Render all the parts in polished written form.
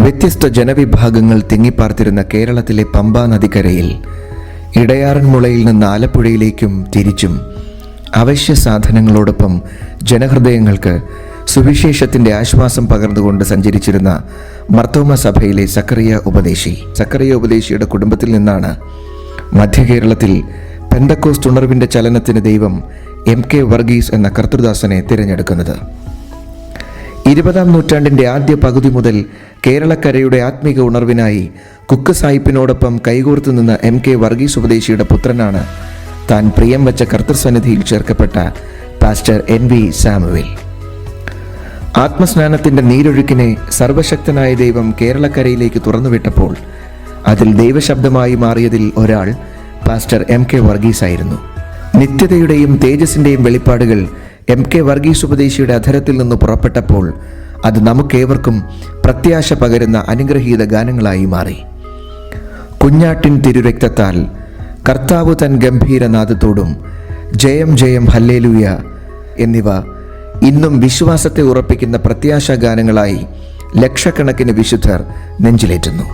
വ്യത്യസ്ത ജനവിഭാഗങ്ങൾ തിങ്ങിപ്പാർത്തിരുന്ന കേരളത്തിലെ പമ്പാ നദിക്കരയിൽ ഇടയാറന്മുളയിൽ നിന്ന് ആലപ്പുഴയിലേക്കും തിരിച്ചും അവശ്യ സാധനങ്ങളോടൊപ്പം ജനഹൃദയങ്ങൾക്ക് സുവിശേഷത്തിന്റെ ആശ്വാസം പകർന്നുകൊണ്ട് സഞ്ചരിച്ചിരുന്ന മർത്തോമ സഭയിലെ സക്കറിയ ഉപദേശിയുടെ കുടുംബത്തിൽ നിന്നാണ് മധ്യകേരളത്തിൽ പെന്തക്കോസ്റ്റ് ഉണർവിന്റെ ചലനത്തിന് ദൈവം MK വർഗീസ് എന്ന കർത്തൃദാസനെ തിരഞ്ഞെടുക്കുന്നത്. 20-ാം നൂറ്റാണ്ടിന്റെ ആദ്യ പകുതി മുതൽ കേരളക്കരയുടെ ആത്മീക ഉണർവിനായി കുക്ക് സാഹിബിനോടൊപ്പം കൈകോർത്തു നിന്ന MK വർഗീസ് ഉപദേശിയുടെ പുത്രനാണ് താൻ പ്രിയം വച്ച കർത്തൃസന്നിധിയിൽ ചേർക്കപ്പെട്ട പാസ്റ്റർ NV സാമുവേൽ. ആത്മസ്നാനത്തിന്റെ നീരൊഴുക്കിനെ സർവശക്തനായ ദൈവം കേരളക്കരയിലേക്ക് തുറന്നുവിട്ടപ്പോൾ അതിൽ ദൈവശബ്ദമായി മാറിയതിൽ ഒരാൾ പാസ്റ്റർ MK വർഗീസ് ആയിരുന്നു. നിത്യതയുടെയും തേജസ്സിന്റെയും വെളിപ്പാടുകൾ MK വർഗീസ് ഉപദേശിയുടെ അധരത്തിൽ നിന്ന് പുറപ്പെട്ടപ്പോൾ അത് നമുക്കേവർക്കും പ്രത്യാശ പകരുന്ന അനുഗ്രഹീത ഗാനങ്ങളായി മാറി. കുഞ്ഞാട്ടിൻ തിരുരക്തത്താൽ, കർത്താവ് തൻ ഗംഭീരനാദത്തോടും, ജയം ജയം ഹല്ലേലൂയ എന്നിവ ഇന്നും വിശ്വാസത്തെ ഉറപ്പിക്കുന്ന പ്രത്യാശാ ഗാനങ്ങളായി ലക്ഷക്കണക്കിന് വിശുദ്ധർ നെഞ്ചിലേറ്റുന്നു.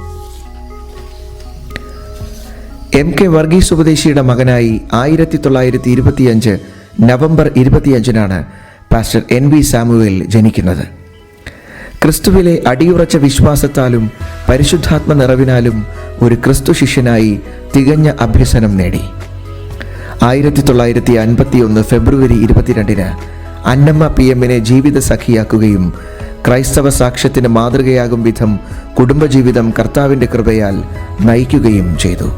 MK വർഗീസ് ഉപദേശിയുടെ മകനായി 1925 നവംബർ 25-നാണ് പാസ്റ്റർ NV സാമുവേൽ ജനിക്കുന്നത്. ക്രിസ്തുവിലെ അടിയുറച്ച വിശ്വാസത്താലും പരിശുദ്ധാത്മ നിറവിനാലും ഒരു ക്രിസ്തു ശിഷ്യനായി തികഞ്ഞ അഭ്യസനം നേടി. 1951 ഫെബ്രുവരി 22-ന് അന്നമ്മ PM-നെ ജീവിത സഖിയാക്കുകയും ക്രൈസ്തവ സാക്ഷ്യത്തിന് മാതൃകയാകും വിധം കുടുംബജീവിതം കർത്താവിൻ്റെ കൃപയാൽ നയിക്കുകയും ചെയ്തു.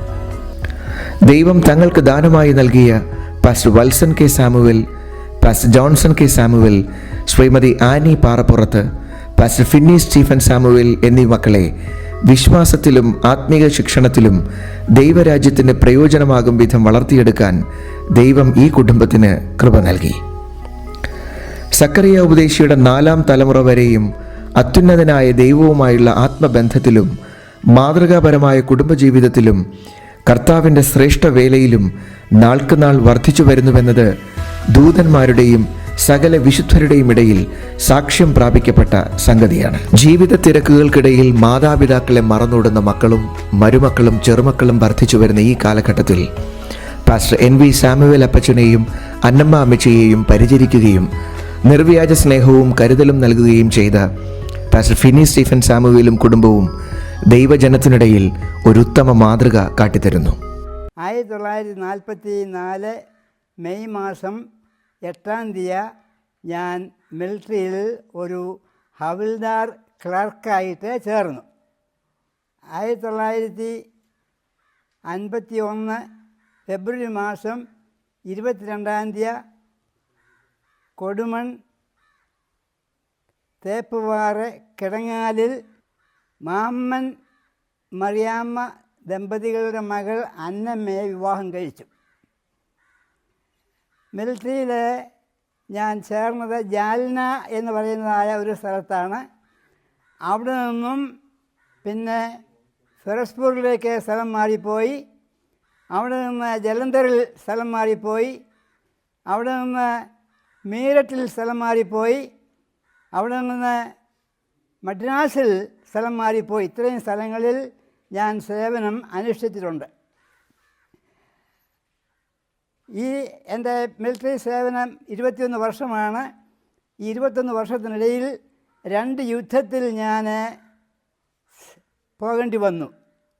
ദൈവം തങ്ങൾക്ക് ദാനമായി നൽകിയ pastor Valsan K Samuel, pastor Johnson K Samuel, Shrimati Annie Parappurath, pastor Finny Stephen Samuel എന്നീ മക്കളെ വിശ്വാസത്തിലും ആത്മീക ശിക്ഷണത്തിലും ദൈവരാജ്യത്തിന് പ്രയോജനമാകും വിധം വളർത്തിയെടുക്കാൻ ദൈവം ഈ കുടുംബത്തിന് കൃപ നൽകി. സക്കറിയ ഉപദേശിയുടെ 4-ാം തലമുറ വരെയും അത്യുന്നതനായ ദൈവവുമായുള്ള ആത്മബന്ധത്തിലും മാതൃകാപരമായ കുടുംബജീവിതത്തിലും കർത്താവിൻ്റെ ശ്രേഷ്ഠ വേലയിലും നാൾക്കുനാൾ വർദ്ധിച്ചു വരുന്നുവെന്നത് ദൂതന്മാരുടെയും സകല വിശുദ്ധരുടെയും ഇടയിൽ സാക്ഷ്യം പ്രാപിക്കപ്പെട്ട സംഗതിയാണ്. ജീവിത തിരക്കുകൾക്കിടയിൽ മാതാപിതാക്കളെ മറന്നോടുന്ന മക്കളും മരുമക്കളും ചെറുമക്കളും വർദ്ധിച്ചു വരുന്ന ഈ കാലഘട്ടത്തിൽ പാസ്റ്റർ NV സാമുവേൽ അപ്പച്ചനെയും അന്നമ്മ അമ്മച്ചിയെയും പരിചരിക്കുകയും നിർവ്യാജ സ്നേഹവും കരുതലും നൽകുകയും ചെയ്ത പാസ്റ്റർ ഫിന്നി സ്റ്റീഫൻ സാമുവേലും കുടുംബവും ദൈവജനത്തിനിടയിൽ ഒരു ഉത്തമ മാതൃക കാട്ടിത്തരുന്നു. 1944 മെയ് മാസം 8-ാം തീയതി ഞാൻ മിലിറ്ററിയിൽ ഒരു ഹവിൽദാർ ക്ലർക്കായിട്ട് ചേർന്നു. 1951 ഫെബ്രുവരി മാസം 22-ാം തീയതി കൊടുമൺ തേപ്പുപാറ കിടങ്ങാലിൽ മാമ്മൻ മറിയാമ്മ ദമ്പതികളുടെ മകൾ അന്നമ്മയെ വിവാഹം കഴിച്ചു. മിലിറ്ററിയിൽ ഞാൻ ചേർന്നത് ജാൽന എന്ന് പറയുന്നതായ ഒരു സ്ഥലത്താണ്. അവിടെ നിന്നും പിന്നെ ഫിറോസ്പൂരിലേക്ക് സ്ഥലം മാറിപ്പോയി, അവിടെ നിന്ന് ജലന്ധറിൽ സ്ഥലം മാറിപ്പോയി, അവിടെ നിന്ന് മീററ്റിൽ സ്ഥലം മാറിപ്പോയി, അവിടെ നിന്ന് മദ്രാസിൽ സ്ഥലം മാറിപ്പോയി. ഇത്രയും സ്ഥലങ്ങളിൽ ഞാൻ സേവനം അനുഷ്ഠിച്ചിട്ടുണ്ട്. ഈ എൻ്റെ മിലിറ്ററി സേവനം 21 വർഷമാണ്. ഈ 21 വർഷത്തിനിടയിൽ 2 യുദ്ധത്തിൽ ഞാൻ പോകേണ്ടി വന്നു.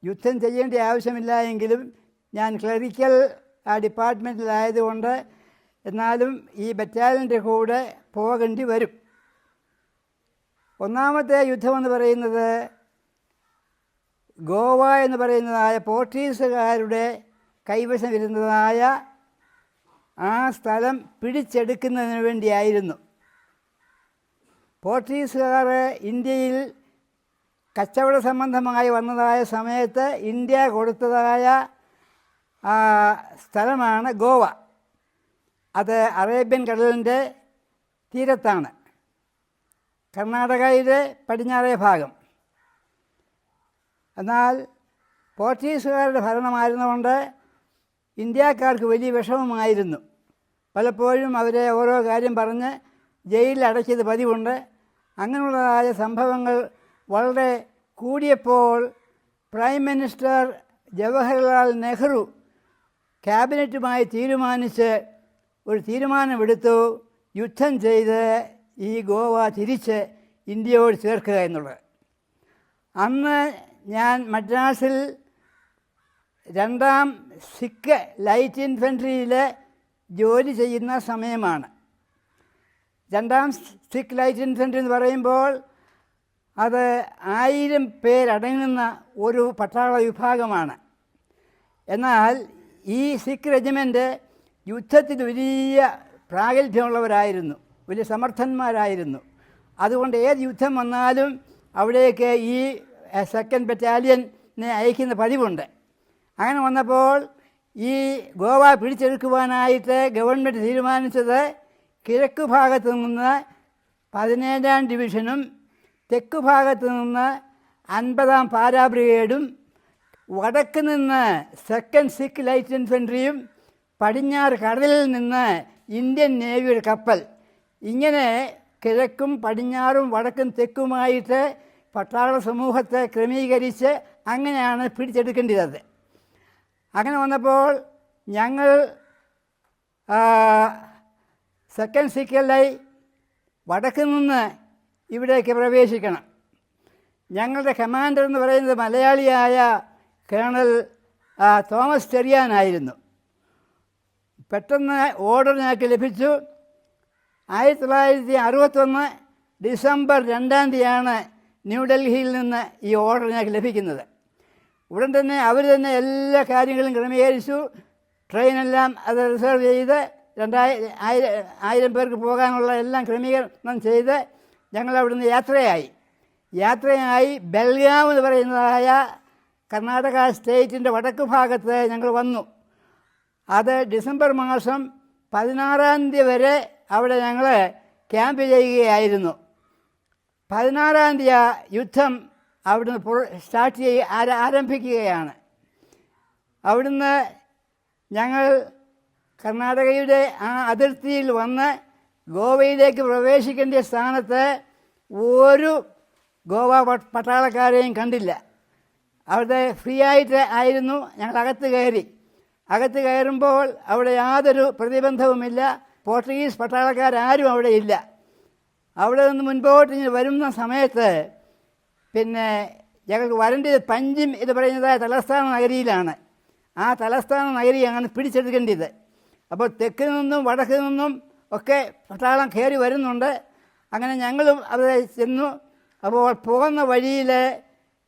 യുദ്ധം ചെയ്യേണ്ട ആവശ്യമില്ല എങ്കിലും ഞാൻ ക്ലറിക്കൽ ഡിപ്പാർട്ട്മെൻറ്റിലായതുകൊണ്ട് എന്നാലും ഈ ബറ്റാലിയൻ്റെ കൂടെ പോകേണ്ടി വരും. ഒന്നാമത്തെ യുദ്ധമെന്ന് പറയുന്നത് ഗോവ എന്ന് പറയുന്നതായ പോർച്ചുഗീസുകാരുടെ കൈവശം ഇരുന്നതായ ആ സ്ഥലം പിടിച്ചെടുക്കുന്നതിന് വേണ്ടിയായിരുന്നു. പോർച്ചുഗീസുകാർ ഇന്ത്യയിൽ കച്ചവട സംബന്ധമായി വന്നതായ സമയത്ത് ഇന്ത്യ കൊടുത്തതായ സ്ഥലമാണ് ഗോവ. അത് അറേബ്യൻ കടലിൻ്റെ തീരത്താണ്, കർണാടകയുടെ പടിഞ്ഞാറേ ഭാഗം. എന്നാൽ പോർച്ചുഗീസുകാരുടെ ഭരണമായിരുന്നുകൊണ്ട് ഇന്ത്യക്കാർക്ക് വലിയ വിഷമമായിരുന്നു. പലപ്പോഴും അവരെ ഓരോ കാര്യം പറഞ്ഞ് ജയിലിൽ അടച്ചത് പതിവുണ്ട്. അങ്ങനെയുള്ളതായ സംഭവങ്ങൾ വളരെ കൂടിയപ്പോൾ പ്രൈം മിനിസ്റ്റർ ജവഹർലാൽ നെഹ്റു ക്യാബിനറ്റുമായി തീരുമാനിച്ച് ഒരു തീരുമാനമെടുത്തു, യുദ്ധം ചെയ്ത് ഈ ഗോവ തിരിച്ച് ഇന്ത്യയോട് ചേർക്കുക എന്നുള്ളത്. അന്ന് ഞാൻ മദ്രാസിൽ 2ാം സിഖ് ലൈറ്റ് ഇൻഫൻട്രിയിൽ ജോലി ചെയ്യുന്ന സമയമാണ്. 2ാം സിഖ് ലൈറ്റ് ഇൻഫൻട്രി എന്ന് പറയുമ്പോൾ അത് 1000 പേരടങ്ങുന്ന ഒരു പട്ടാള വിഭാഗമാണ്. എന്നാൽ ഈ സിഖ് റെജിമെൻ്റ് യുദ്ധത്തിൽ വലിയ പ്രാഗൽഭ്യമുള്ളവരായിരുന്നു, വലിയ സമർത്ഥന്മാരായിരുന്നു. അതുകൊണ്ട് ഏത് യുദ്ധം വന്നാലും അവിടേക്ക് ഈ 2nd ബറ്റാലിയനെ അയക്കുന്ന പതിവുണ്ട്. അങ്ങനെ വന്നപ്പോൾ ഈ ഗോവ പിടിച്ചെടുക്കുവാനായിട്ട് ഗവൺമെൻറ് തീരുമാനിച്ചത് കിഴക്ക് ഭാഗത്ത് നിന്ന് 17ാം ഡിവിഷനും തെക്ക് ഭാഗത്ത് നിന്ന് 50ാം പാരാ ബ്രിഗേഡും വടക്ക് നിന്ന് 2nd സിഖ് ലൈറ്റ് ഇൻഫൻട്രിയും പടിഞ്ഞാറ് കടലിൽ നിന്ന് ഇന്ത്യൻ നേവിയുടെ കപ്പൽ, ഇങ്ങനെ കിഴക്കും പടിഞ്ഞാറും വടക്കും തെക്കുമായിട്ട് പട്ടാള സമൂഹത്തെ ക്രമീകരിച്ച് അങ്ങനെയാണ് പിടിച്ചെടുക്കേണ്ടത്. അങ്ങനെ വന്നപ്പോൾ ഞങ്ങൾ 2nd സിഖ് ലൈൻ വടക്ക് നിന്ന് ഇവിടേക്ക് പ്രവേശിക്കണം. ഞങ്ങളുടെ കമാൻഡർ എന്ന് പറയുന്നത് മലയാളിയായ കേണൽ തോമസ് ചെറിയാനായിരുന്നു. പെട്ടെന്ന് ഓർഡർ ഞങ്ങൾക്ക് ലഭിച്ചു. 1961 ഡിസംബർ 2-ാം തീയതിയാണ് ന്യൂഡൽഹിയിൽ നിന്ന് ഈ ഓർഡർ ഞങ്ങൾക്ക് ലഭിക്കുന്നത്. ഉടൻ തന്നെ അവർ തന്നെ എല്ലാ കാര്യങ്ങളും ക്രമീകരിച്ചു. ട്രെയിനെല്ലാം അത് റിസർവ് ചെയ്ത് 1000 പേർക്ക് പോകാനുള്ള എല്ലാം ക്രമീകരണം ചെയ്ത് ഞങ്ങൾ അവിടുന്ന് യാത്രയായി ബെൽഗാം എന്ന് പറയുന്നതായ കർണാടക സ്റ്റേറ്റിൻ്റെ വടക്ക് ഭാഗത്ത് ഞങ്ങൾ വന്നു. അത് ഡിസംബർ മാസം 16-ാം തീയതി വരെ അവിടെ ഞങ്ങൾ ക്യാമ്പ് ചെയ്യുകയായിരുന്നു. 16-ാം തീയതി യുദ്ധം അവിടുന്ന് ആരംഭിക്കുകയാണ്. അവിടുന്ന് ഞങ്ങൾ കർണാടകയുടെ ആ അതിർത്തിയിൽ വന്ന് ഗോവയിലേക്ക് പ്രവേശിക്കേണ്ട സ്ഥാനത്ത് ഒരു ഗോവ പട്ടാളക്കാരെയും കണ്ടില്ല. അവിടെ ഫ്രീ ആയിട്ട് ആയിരുന്നു ഞങ്ങൾ അകത്ത് കയറുമ്പോൾ അവിടെ യാതൊരു പ്രതിബന്ധവുമില്ല. പോർച്ചുഗീസ് പട്ടാളക്കാരും അവിടെ ഇല്ല. അവിടെ നിന്ന് മുൻപോട്ട് ഇങ്ങനെ വരുന്ന സമയത്ത് പിന്നെ ഞങ്ങൾക്ക് വരേണ്ടത് പഞ്ചിം എന്ന് പറയുന്നതായ തലസ്ഥാന നഗരിയിലാണ്. ആ തലസ്ഥാന നഗരിയാണ് പിടിച്ചെടുക്കേണ്ടത്. അപ്പോൾ തെക്ക് നിന്നും വടക്ക് നിന്നും ഒക്കെ പട്ടാളം കയറി വരുന്നുണ്ട്. അങ്ങനെ ഞങ്ങളും അവിടെ ചെന്നു. അപ്പോൾ പോകുന്ന വഴിയിൽ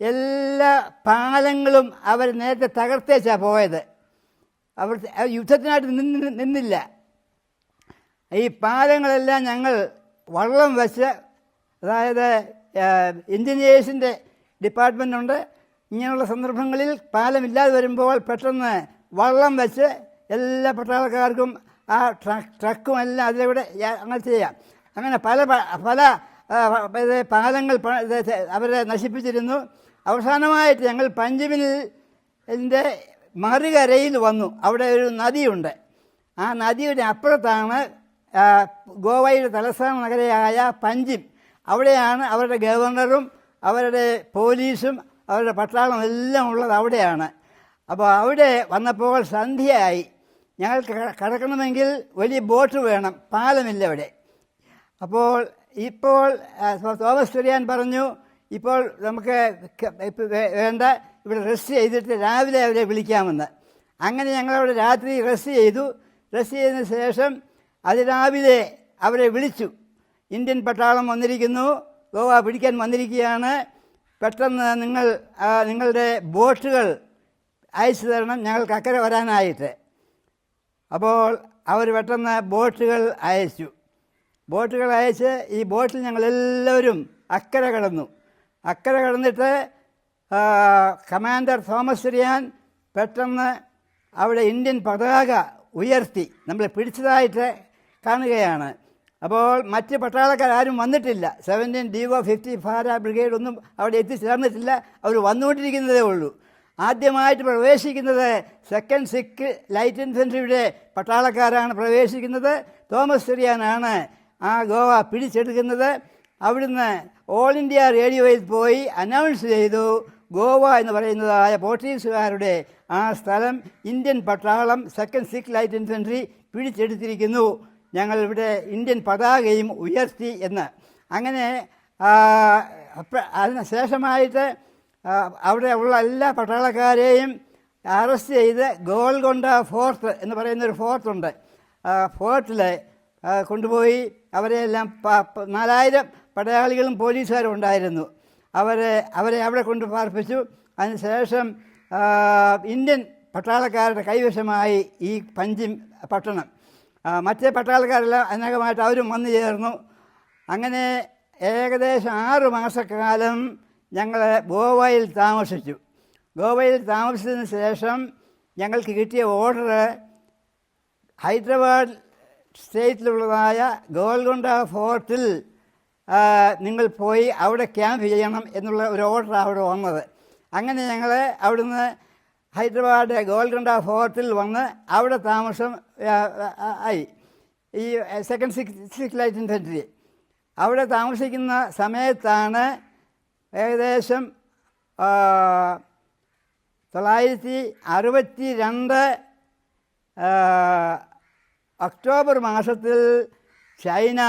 എല്ലാ പാലങ്ങളും അവർ നേരത്തെ തകർത്തേച്ചാണ് പോയത്. അവർ യുദ്ധത്തിനായിട്ട് നിന്നില്ല. ഈ പാലങ്ങളെല്ലാം ഞങ്ങൾ വള്ളം വെച്ച്, അതായത് എൻജിനീയേഴ്സിൻ്റെ ഡിപ്പാർട്ട്മെൻറ്റുണ്ട്, ഇങ്ങനെയുള്ള സന്ദർഭങ്ങളിൽ പാലമില്ലാതെ വരുമ്പോൾ പെട്ടെന്ന് വള്ളം വെച്ച് എല്ലാ പട്ടാളക്കാർക്കും ആ ട്രക്കും എല്ലാം അതിലൂടെ അങ്ങനെ ചെയ്യാം. അങ്ങനെ പല പാലങ്ങൾ അവരെ നശിപ്പിച്ചിരുന്നു. അവസാനമായിട്ട് ഞങ്ങൾ പഞ്ചിമിൻ്റെ മറുകരയിൽ വന്നു. അവിടെ ഒരു നദിയുണ്ട്. ആ നദിയുടെ അപ്പുറത്താണ് ഗോവയുടെ തലസ്ഥാന നഗരമായ പഞ്ചിം. അവിടെയാണ് അവരുടെ ഗവർണറും അവരുടെ പോലീസും അവരുടെ പട്ടാളം എല്ലാം ഉള്ളത് അവിടെയാണ്. അപ്പോൾ അവിടെ വന്നപ്പോൾ സന്ധ്യയായി. ഞങ്ങൾക്ക് കടക്കണമെങ്കിൽ വലിയ ബോട്ട് വേണം, പാലമില്ല അവിടെ. അപ്പോൾ തോമസ് ചെറിയാൻ പറഞ്ഞു, ഇപ്പോൾ നമുക്ക് വേണ്ട, ഇവിടെ റെസ്റ്റ് ചെയ്തിട്ട് രാവിലെ അവരെ വിളിക്കാമെന്ന്. അങ്ങനെ ഞങ്ങളവിടെ രാത്രി റെസ്റ്റ് ചെയ്തതിന് ശേഷം അതിരാവിലെ അവരെ വിളിച്ചു. ഇന്ത്യൻ പട്ടാളം വന്നിരിക്കുന്നു, ഗോവ പിടിക്കാൻ വന്നിരിക്കുകയാണ്, പെട്ടെന്ന് നിങ്ങളുടെ ബോട്ടുകൾ അയച്ചു തരണം ഞങ്ങൾക്ക് അക്കരെ വരാനായിട്ട്. അപ്പോൾ അവർ പെട്ടെന്ന് ബോട്ടുകൾ അയച്ചു. ഈ ബോട്ടിൽ ഞങ്ങളെല്ലാവരും അക്കരെ കടന്നിട്ട് കമാൻഡർ തോമസ് ചെറിയാൻ പെട്ടെന്ന് അവിടെ ഇന്ത്യൻ പതാക ഉയർത്തി നമ്മളെ പിടിച്ചതായിട്ട് കാണുകയാണ്. അപ്പോൾ മറ്റ് പട്ടാളക്കാരും വന്നിട്ടില്ല. 17 DO 50 പാരാ ബ്രിഗേഡ് ഒന്നും അവിടെ എത്തിച്ചേർന്നിട്ടില്ല. അവർ വന്നുകൊണ്ടിരിക്കുന്നതേ ഉള്ളൂ. ആദ്യമായിട്ട് പ്രവേശിക്കുന്നത് 2nd സിഖ് ലൈറ്റ് ഇൻഫൻട്രിയുടെ പട്ടാളക്കാരാണ് പ്രവേശിക്കുന്നത്. തോമസ് ചെറിയാനാണ് ആ ഗോവ പിടിച്ചെടുക്കുന്നത്. അവിടുന്ന് ഓൾ ഇന്ത്യ റേഡിയോയിൽ പോയി അനൗൺസ് ചെയ്തു, ഗോവ എന്ന് പറയുന്നതായ പോർച്ചുഗീസുകാരുടെ ആ സ്ഥലം ഇന്ത്യൻ പട്ടാളം സെക്കൻഡ് സിഖ് ലൈറ്റ് ഇൻഫൻട്രി പിടിച്ചെടുത്തിരിക്കുന്നു, ഞങ്ങൾ ഇവിടെ ഇന്ത്യൻ പതാകയും ഉയർത്തി എന്ന്. അങ്ങനെ അതിന് ശേഷമായിട്ട് അവിടെ ഉള്ള എല്ലാ പട്ടാളക്കാരെയും അറസ്റ്റ് ചെയ്ത് ഗോൽക്കൊണ്ട ഫോർട്ട് എന്ന് പറയുന്നൊരു ഫോർട്ടുണ്ട്, ഫോർട്ടിൽ കൊണ്ടുപോയി അവരെല്ലാം 4000 പടയാളികളും പോലീസുകാരും ഉണ്ടായിരുന്നു. അവരെ അവിടെ കൊണ്ട് പാർപ്പിച്ചു. അതിനുശേഷം ഇന്ത്യൻ പട്ടാളക്കാരുടെ കൈവശമായി ഈ പഞ്ചിം പട്ടണം. മറ്റേ പട്ടാളക്കാരെല്ലാം അതിനകമായിട്ട് അവരും വന്നു ചേർന്നു. അങ്ങനെ ഏകദേശം 6 മാസക്കാലം ഞങ്ങൾ ഗോവയിൽ താമസിച്ചു. ഗോവയിൽ താമസിച്ചതിന് ശേഷം ഞങ്ങൾക്ക് കിട്ടിയ ഓർഡർ ഹൈദരാബാദ് സ്റ്റേറ്റിലുള്ളതായ ഗോൽക്കൊണ്ട ഫോർട്ടിൽ നിങ്ങൾ പോയി അവിടെ ക്യാമ്പ് ചെയ്യണം എന്നുള്ള ഒരു ഓർഡർ അവിടെ വന്നത്. അങ്ങനെ ഞങ്ങൾ അവിടുന്ന് ഹൈദരാബാദ് ഗോൽക്കൊണ്ട ഫോർട്ടിൽ വന്ന് അവിടെ താമസം ആയി. ഈ സെക്കൻഡ് സിഖ് ലൈറ്റ് ഇൻഫൻട്രി അവിടെ താമസിക്കുന്ന സമയത്താണ് ഏകദേശം 1962 ഒക്ടോബർ മാസത്തിൽ ചൈന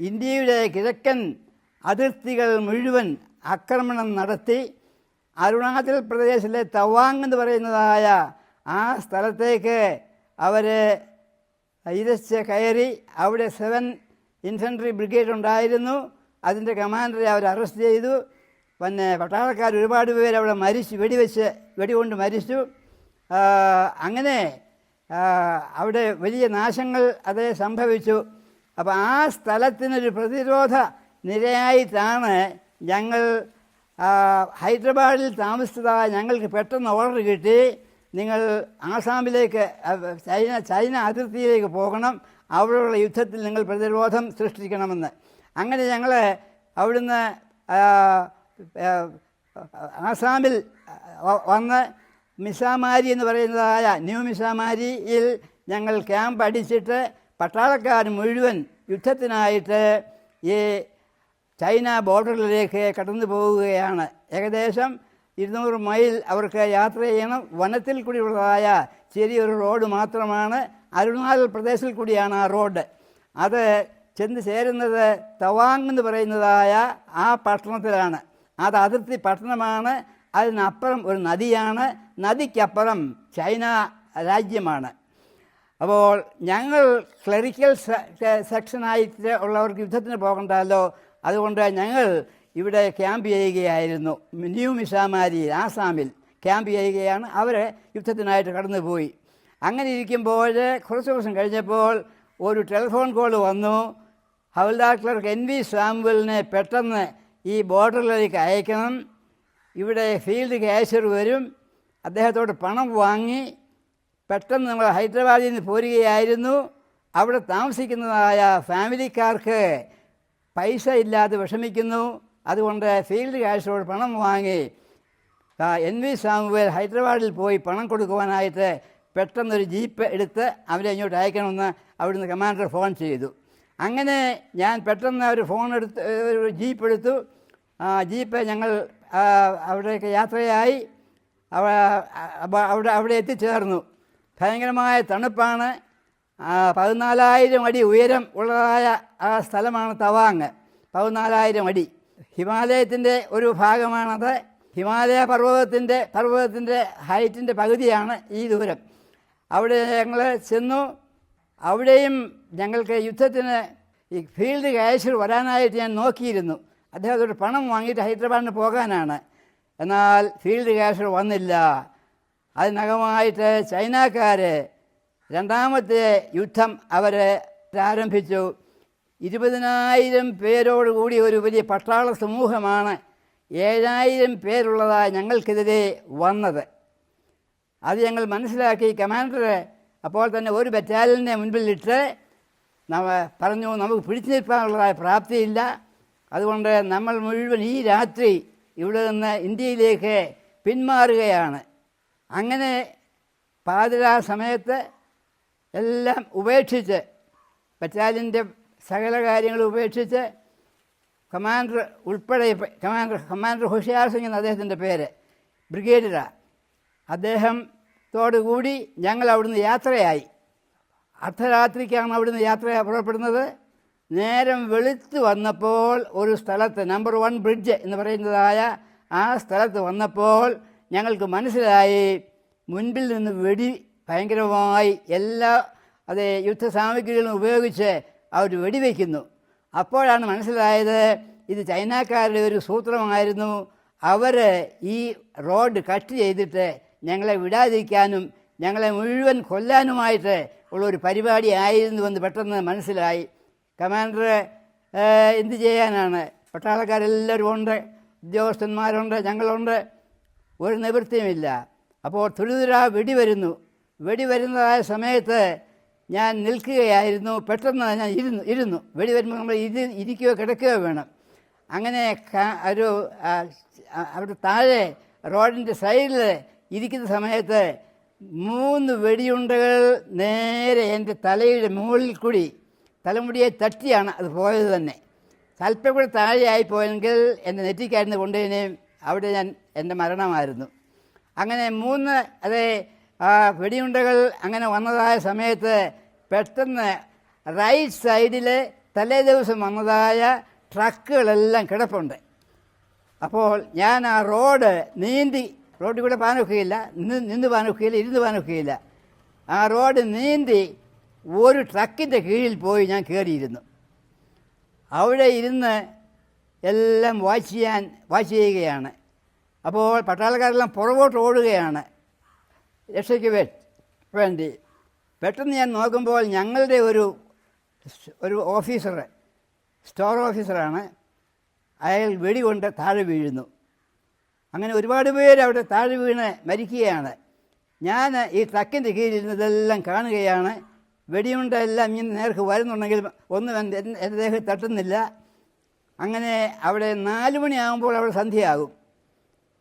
ഇന്ത്യയുടെ കിഴക്കൻ അതിർത്തികൾ മുഴുവൻ ആക്രമണം നടത്തി അരുണാചൽ പ്രദേശിലെ തവാങ് എന്ന് പറയുന്നതായ ആ സ്ഥലത്തേക്ക് അവർ ഇരച്ച് കയറി. അവിടെ 7 ഇൻഫൻട്രി ബ്രിഗേഡ് ഉണ്ടായിരുന്നു. അതിൻ്റെ കമാൻഡറെ അവർ അറസ്റ്റ് ചെയ്തു. പിന്നെ പട്ടാളക്കാർ ഒരുപാട് പേര് അവിടെ മരിച്ചു, വെടികൊണ്ട് മരിച്ചു. അങ്ങനെ അവിടെ വലിയ നാശങ്ങൾ അത് സംഭവിച്ചു. അപ്പോൾ ആ സ്ഥലത്തിനൊരു പ്രതിരോധ നിരയായിട്ടാണ് ഞങ്ങൾ ഹൈദരാബാദിൽ താമസിച്ചതായ ഞങ്ങൾക്ക് പെട്ടെന്ന് ഓർഡർ കിട്ടി, നിങ്ങൾ ആസാമിലേക്ക് ചൈന അതിർത്തിയിലേക്ക് പോകണം, അവിടെയുള്ള യുദ്ധത്തിൽ നിങ്ങൾ പ്രതിരോധം സൃഷ്ടിക്കണമെന്ന്. അങ്ങനെ ഞങ്ങൾ അവിടുന്ന് ആസാമിൽ വന്ന് മിസാമാരി എന്ന് പറയുന്നതായ ന്യൂ മിസാമാരിയിൽ ഞങ്ങൾ ക്യാമ്പ് അടിച്ചിട്ട് പട്ടാളക്കാർ മുഴുവൻ യുദ്ധത്തിനായിട്ട് ഈ ചൈന ബോർഡറിലേക്ക് കടന്നു പോവുകയാണ്. ഏകദേശം 200 മൈൽ അവർക്ക് യാത്ര ചെയ്യണം. വനത്തിൽ കൂടിയുള്ളതായ ചെറിയൊരു റോഡ് മാത്രമാണ്. അരുണാചൽ പ്രദേശിൽ കൂടിയാണ് ആ റോഡ്. അത് ചെന്ന് ചേരുന്നത് തവാങ് എന്ന് പറയുന്നതായ ആ പട്ടണത്തിലാണ്. അത് അതിർത്തി പട്ടണമാണ്. അതിനപ്പുറം ഒരു നദിയാണ്, നദിക്കപ്പുറം ചൈന രാജ്യമാണ്. അപ്പോൾ ഞങ്ങൾ ക്ലറിക്കൽ സെക്ഷനായിട്ട് ഉള്ളവർക്ക് യുദ്ധത്തിന് പോകണ്ടല്ലോ, അതുകൊണ്ട് ഞങ്ങൾ ഇവിടെ ക്യാമ്പ് ചെയ്യുകയായിരുന്നു. ന്യൂ മിസാമാരി ആസാമിൽ ക്യാമ്പ് ചെയ്യുകയാണ്. അവർ യുദ്ധത്തിനായിട്ട് കടന്നുപോയി. അങ്ങനെ ഇരിക്കുമ്പോൾ കുറച്ച് ദിവസം കഴിഞ്ഞപ്പോൾ ഒരു ടെലിഫോൺ കോൾ വന്നു. ഹവൽദാർ ക്ലർക്ക് NV സാമുവലിനെ പെട്ടെന്ന് ഈ ബോർഡറിലേക്ക് അയക്കണം, ഇവിടെ ഫീൽഡ് ക്യാഷ്യർ വരും, അദ്ദേഹത്തോട് പണം വാങ്ങി പെട്ടെന്ന് നമ്മൾ ഹൈദരാബാദിൽ നിന്ന് പോരുകയായിരുന്നു. അവിടെ താമസിക്കുന്നതായ ഫാമിലിക്കാർക്ക് പൈസ ഇല്ലാതെ വിഷമിക്കുന്നു. അതുകൊണ്ട് ഫീൽഡ് ക്യാഷ്യറോട് പണം വാങ്ങി NV സാമുവൽ ഹൈദരാബാദിൽ പോയി പണം കൊടുക്കുവാനായിട്ട് പെട്ടെന്നൊരു ജീപ്പ് എടുത്ത് അവരെ ഇങ്ങോട്ട് അയക്കണമെന്ന് അവിടുന്ന് കമാൻഡർ ഫോൺ ചെയ്തു. അങ്ങനെ ഞാൻ പെട്ടെന്ന് ഒരു ഒരു ജീപ്പ് എടുത്തു. ജീപ്പ് ഞങ്ങൾ അവിടേക്ക് യാത്രയായി. അവിടെ എത്തിച്ചേർന്നു. ഭയങ്കരമായ തണുപ്പാണ്. 14,000 അടി ഉയരം ഉള്ളതായ ആ സ്ഥലമാണ് തവാങ്. 14,000 അടി. ഹിമാലയത്തിൻ്റെ ഒരു ഭാഗമാണത്. ഹിമാലയ പർവ്വതത്തിൻ്റെ ഹൈറ്റിൻ്റെ പകുതിയാണ് ഈ ദൂരം. അവിടെ ഞങ്ങൾ ചെന്നു. അവിടെയും ഞങ്ങൾക്ക് യുദ്ധത്തിന് ഈ ഫീൽഡ് ക്യാഷ്യർ വരാനായിട്ട് ഞാൻ നോക്കിയിരുന്നു. അദ്ദേഹത്തോട് പണം വാങ്ങിയിട്ട് ഹൈദരാബാദിന് പോകാനാണ്. എന്നാൽ ഫീൽഡ് ക്യാഷ്യർ വന്നില്ല. അതിനകമായിട്ട് ചൈനക്കാർ രണ്ടാമത്തെ യുദ്ധം അവർ ആരംഭിച്ചു. 20,000 പേരോടുകൂടി ഒരു വലിയ പട്ടാള സമൂഹമാണ് 7,000 പേരുള്ളതായി ഞങ്ങൾക്കെതിരെ വന്നത്. അത് ഞങ്ങൾ മനസ്സിലാക്കി. കമാൻഡർ അപ്പോൾ തന്നെ ഒരു ബറ്റാലിയനെ മുൻപിലിട്ട് പറഞ്ഞു, നമുക്ക് പിടിച്ചു നിൽക്കാനുള്ളതായ പ്രാപ്തിയില്ല, അതുകൊണ്ട് നമ്മൾ മുഴുവൻ ഈ രാത്രി ഇവിടെ നിന്ന് ഇന്ത്യയിലേക്ക് പിന്മാറുകയാണ്. അങ്ങനെ പാതിരാ സമയത്ത് എല്ലാം ഉപേക്ഷിച്ച്, ബറ്റാലിയൻ്റെ സകല കാര്യങ്ങൾ ഉപേക്ഷിച്ച് കമാൻഡർ ഉൾപ്പെടെ കമാൻഡർ ഹുഷിയാർ സിംഗ് എന്ന അദ്ദേഹത്തിൻ്റെ പേര്, ബ്രിഗേഡിയറാണ്. അദ്ദേഹത്തോടുകൂടി ഞങ്ങൾ അവിടുന്ന് യാത്രയായി. അർദ്ധരാത്രിക്കാണ് അവിടുന്ന് യാത്ര പുറപ്പെടുന്നത്. നേരം വെളുത്ത് വന്നപ്പോൾ ഒരു സ്ഥലത്ത് നമ്പർ 1 ബ്രിഡ്ജ് എന്ന് പറയുന്നതായ ആ സ്ഥലത്ത് വന്നപ്പോൾ ഞങ്ങൾക്ക് മനസ്സിലായി മുൻപിൽ നിന്ന് വെടി ഭയങ്കരമായി എല്ലാ യുദ്ധസാമഗ്രികളും ഉപയോഗിച്ച് അവർ വെടിവെക്കുന്നു. അപ്പോഴാണ് മനസ്സിലായത് ഇത് ചൈനക്കാരുടെ ഒരു സൂത്രമായിരുന്നു. അവർ ഈ റോഡ് കട്ട് ചെയ്തിട്ട് ഞങ്ങളെ വിടാതിരിക്കാനും ഞങ്ങളെ മുഴുവൻ കൊല്ലാനുമായിട്ട് ഉള്ളൊരു പരിപാടി ആയിരുന്നുവെന്ന് പെട്ടെന്ന് മനസ്സിലായി. കമാൻഡർ എന്ത് ചെയ്യാനാണ്? പട്ടാളക്കാരെല്ലാവരും ഉണ്ട്, ഉദ്യോഗസ്ഥന്മാരുണ്ട്, ഞങ്ങളുണ്ട്, ഒരു നിവൃത്തിയുമില്ല. അപ്പോൾ തുരുതുരാ വെടി വരുന്നതായ സമയത്ത് ഞാൻ നിൽക്കുകയായിരുന്നു. പെട്ടെന്ന് ഞാൻ ഇരുന്നു. വെടി വരുമ്പോൾ നമ്മൾ ഇരിക്കുകയോ കിടക്കുകയോ വേണം. അങ്ങനെ അവിടെ താഴെ റോഡിൻ്റെ സൈഡിൽ ഇരിക്കുന്ന സമയത്ത് 3 വെടിയുണ്ടകൾ നേരെ എൻ്റെ തലയുടെ മുകളിൽ കൂടി തലമുടിയെ തട്ടിയാണ് അത് പോയത് തന്നെ. അല്പം കൂടെ താഴെയായി പോയെങ്കിൽ എൻ്റെ നെറ്റിക്കായിരുന്നു കൊണ്ടുതന്നെയും അവിടെ എൻ്റെ മരണമായിരുന്നു. അങ്ങനെ 3 വെടിയുണ്ടകൾ അങ്ങനെ വന്നതായ സമയത്ത് പെട്ടെന്ന് റൈറ്റ് സൈഡിൽ തലേ ദിവസം വന്നതായ ട്രക്കുകളെല്ലാം കിടപ്പുണ്ട്. അപ്പോൾ ഞാൻ ആ റോഡ് നീന്തി, റോഡിൽ കൂടെ പാനൊക്കുകയില്ല, നിന്ന് പാനൊക്കുകയില്ല, ഇരുന്ന് പാനൊക്കുകയില്ല, ആ റോഡ് നീന്തി ഒരു ട്രക്കിൻ്റെ കീഴിൽ പോയി ഞാൻ കയറിയിരുന്നു. അവിടെ ഇരുന്ന് എല്ലാം വാച്ച് ചെയ്യുകയാണ്. അപ്പോൾ പട്ടാളക്കാരെല്ലാം പുറകോട്ട് ഓടുകയാണ് രക്ഷയ്ക്ക് വേണ്ടി. പെട്ടെന്ന് ഞാൻ നോക്കുമ്പോൾ ഞങ്ങളുടെ ഒരു ഓഫീസർ, സ്റ്റോർ ഓഫീസറാണ്, അയാൾ വെടികൊണ്ട് താഴെ വീഴുന്നു. അങ്ങനെ ഒരുപാട് പേര് അവിടെ താഴെ വീണ് മരിക്കുകയാണ്. ഞാൻ ഈ ട്രക്കിൻ്റെ കീഴിലിരുന്നതെല്ലാം കാണുകയാണ്. വെടിയുണ്ട എല്ലാം ഇങ്ങനെ നേർക്ക് വരുന്നുണ്ടെങ്കിൽ ഒന്നും എൻ്റെ ദേഹത്ത് തട്ടുന്നില്ല. അങ്ങനെ അവിടെ 4 മണിയാകുമ്പോൾ അവിടെ സന്ധ്യയാകും.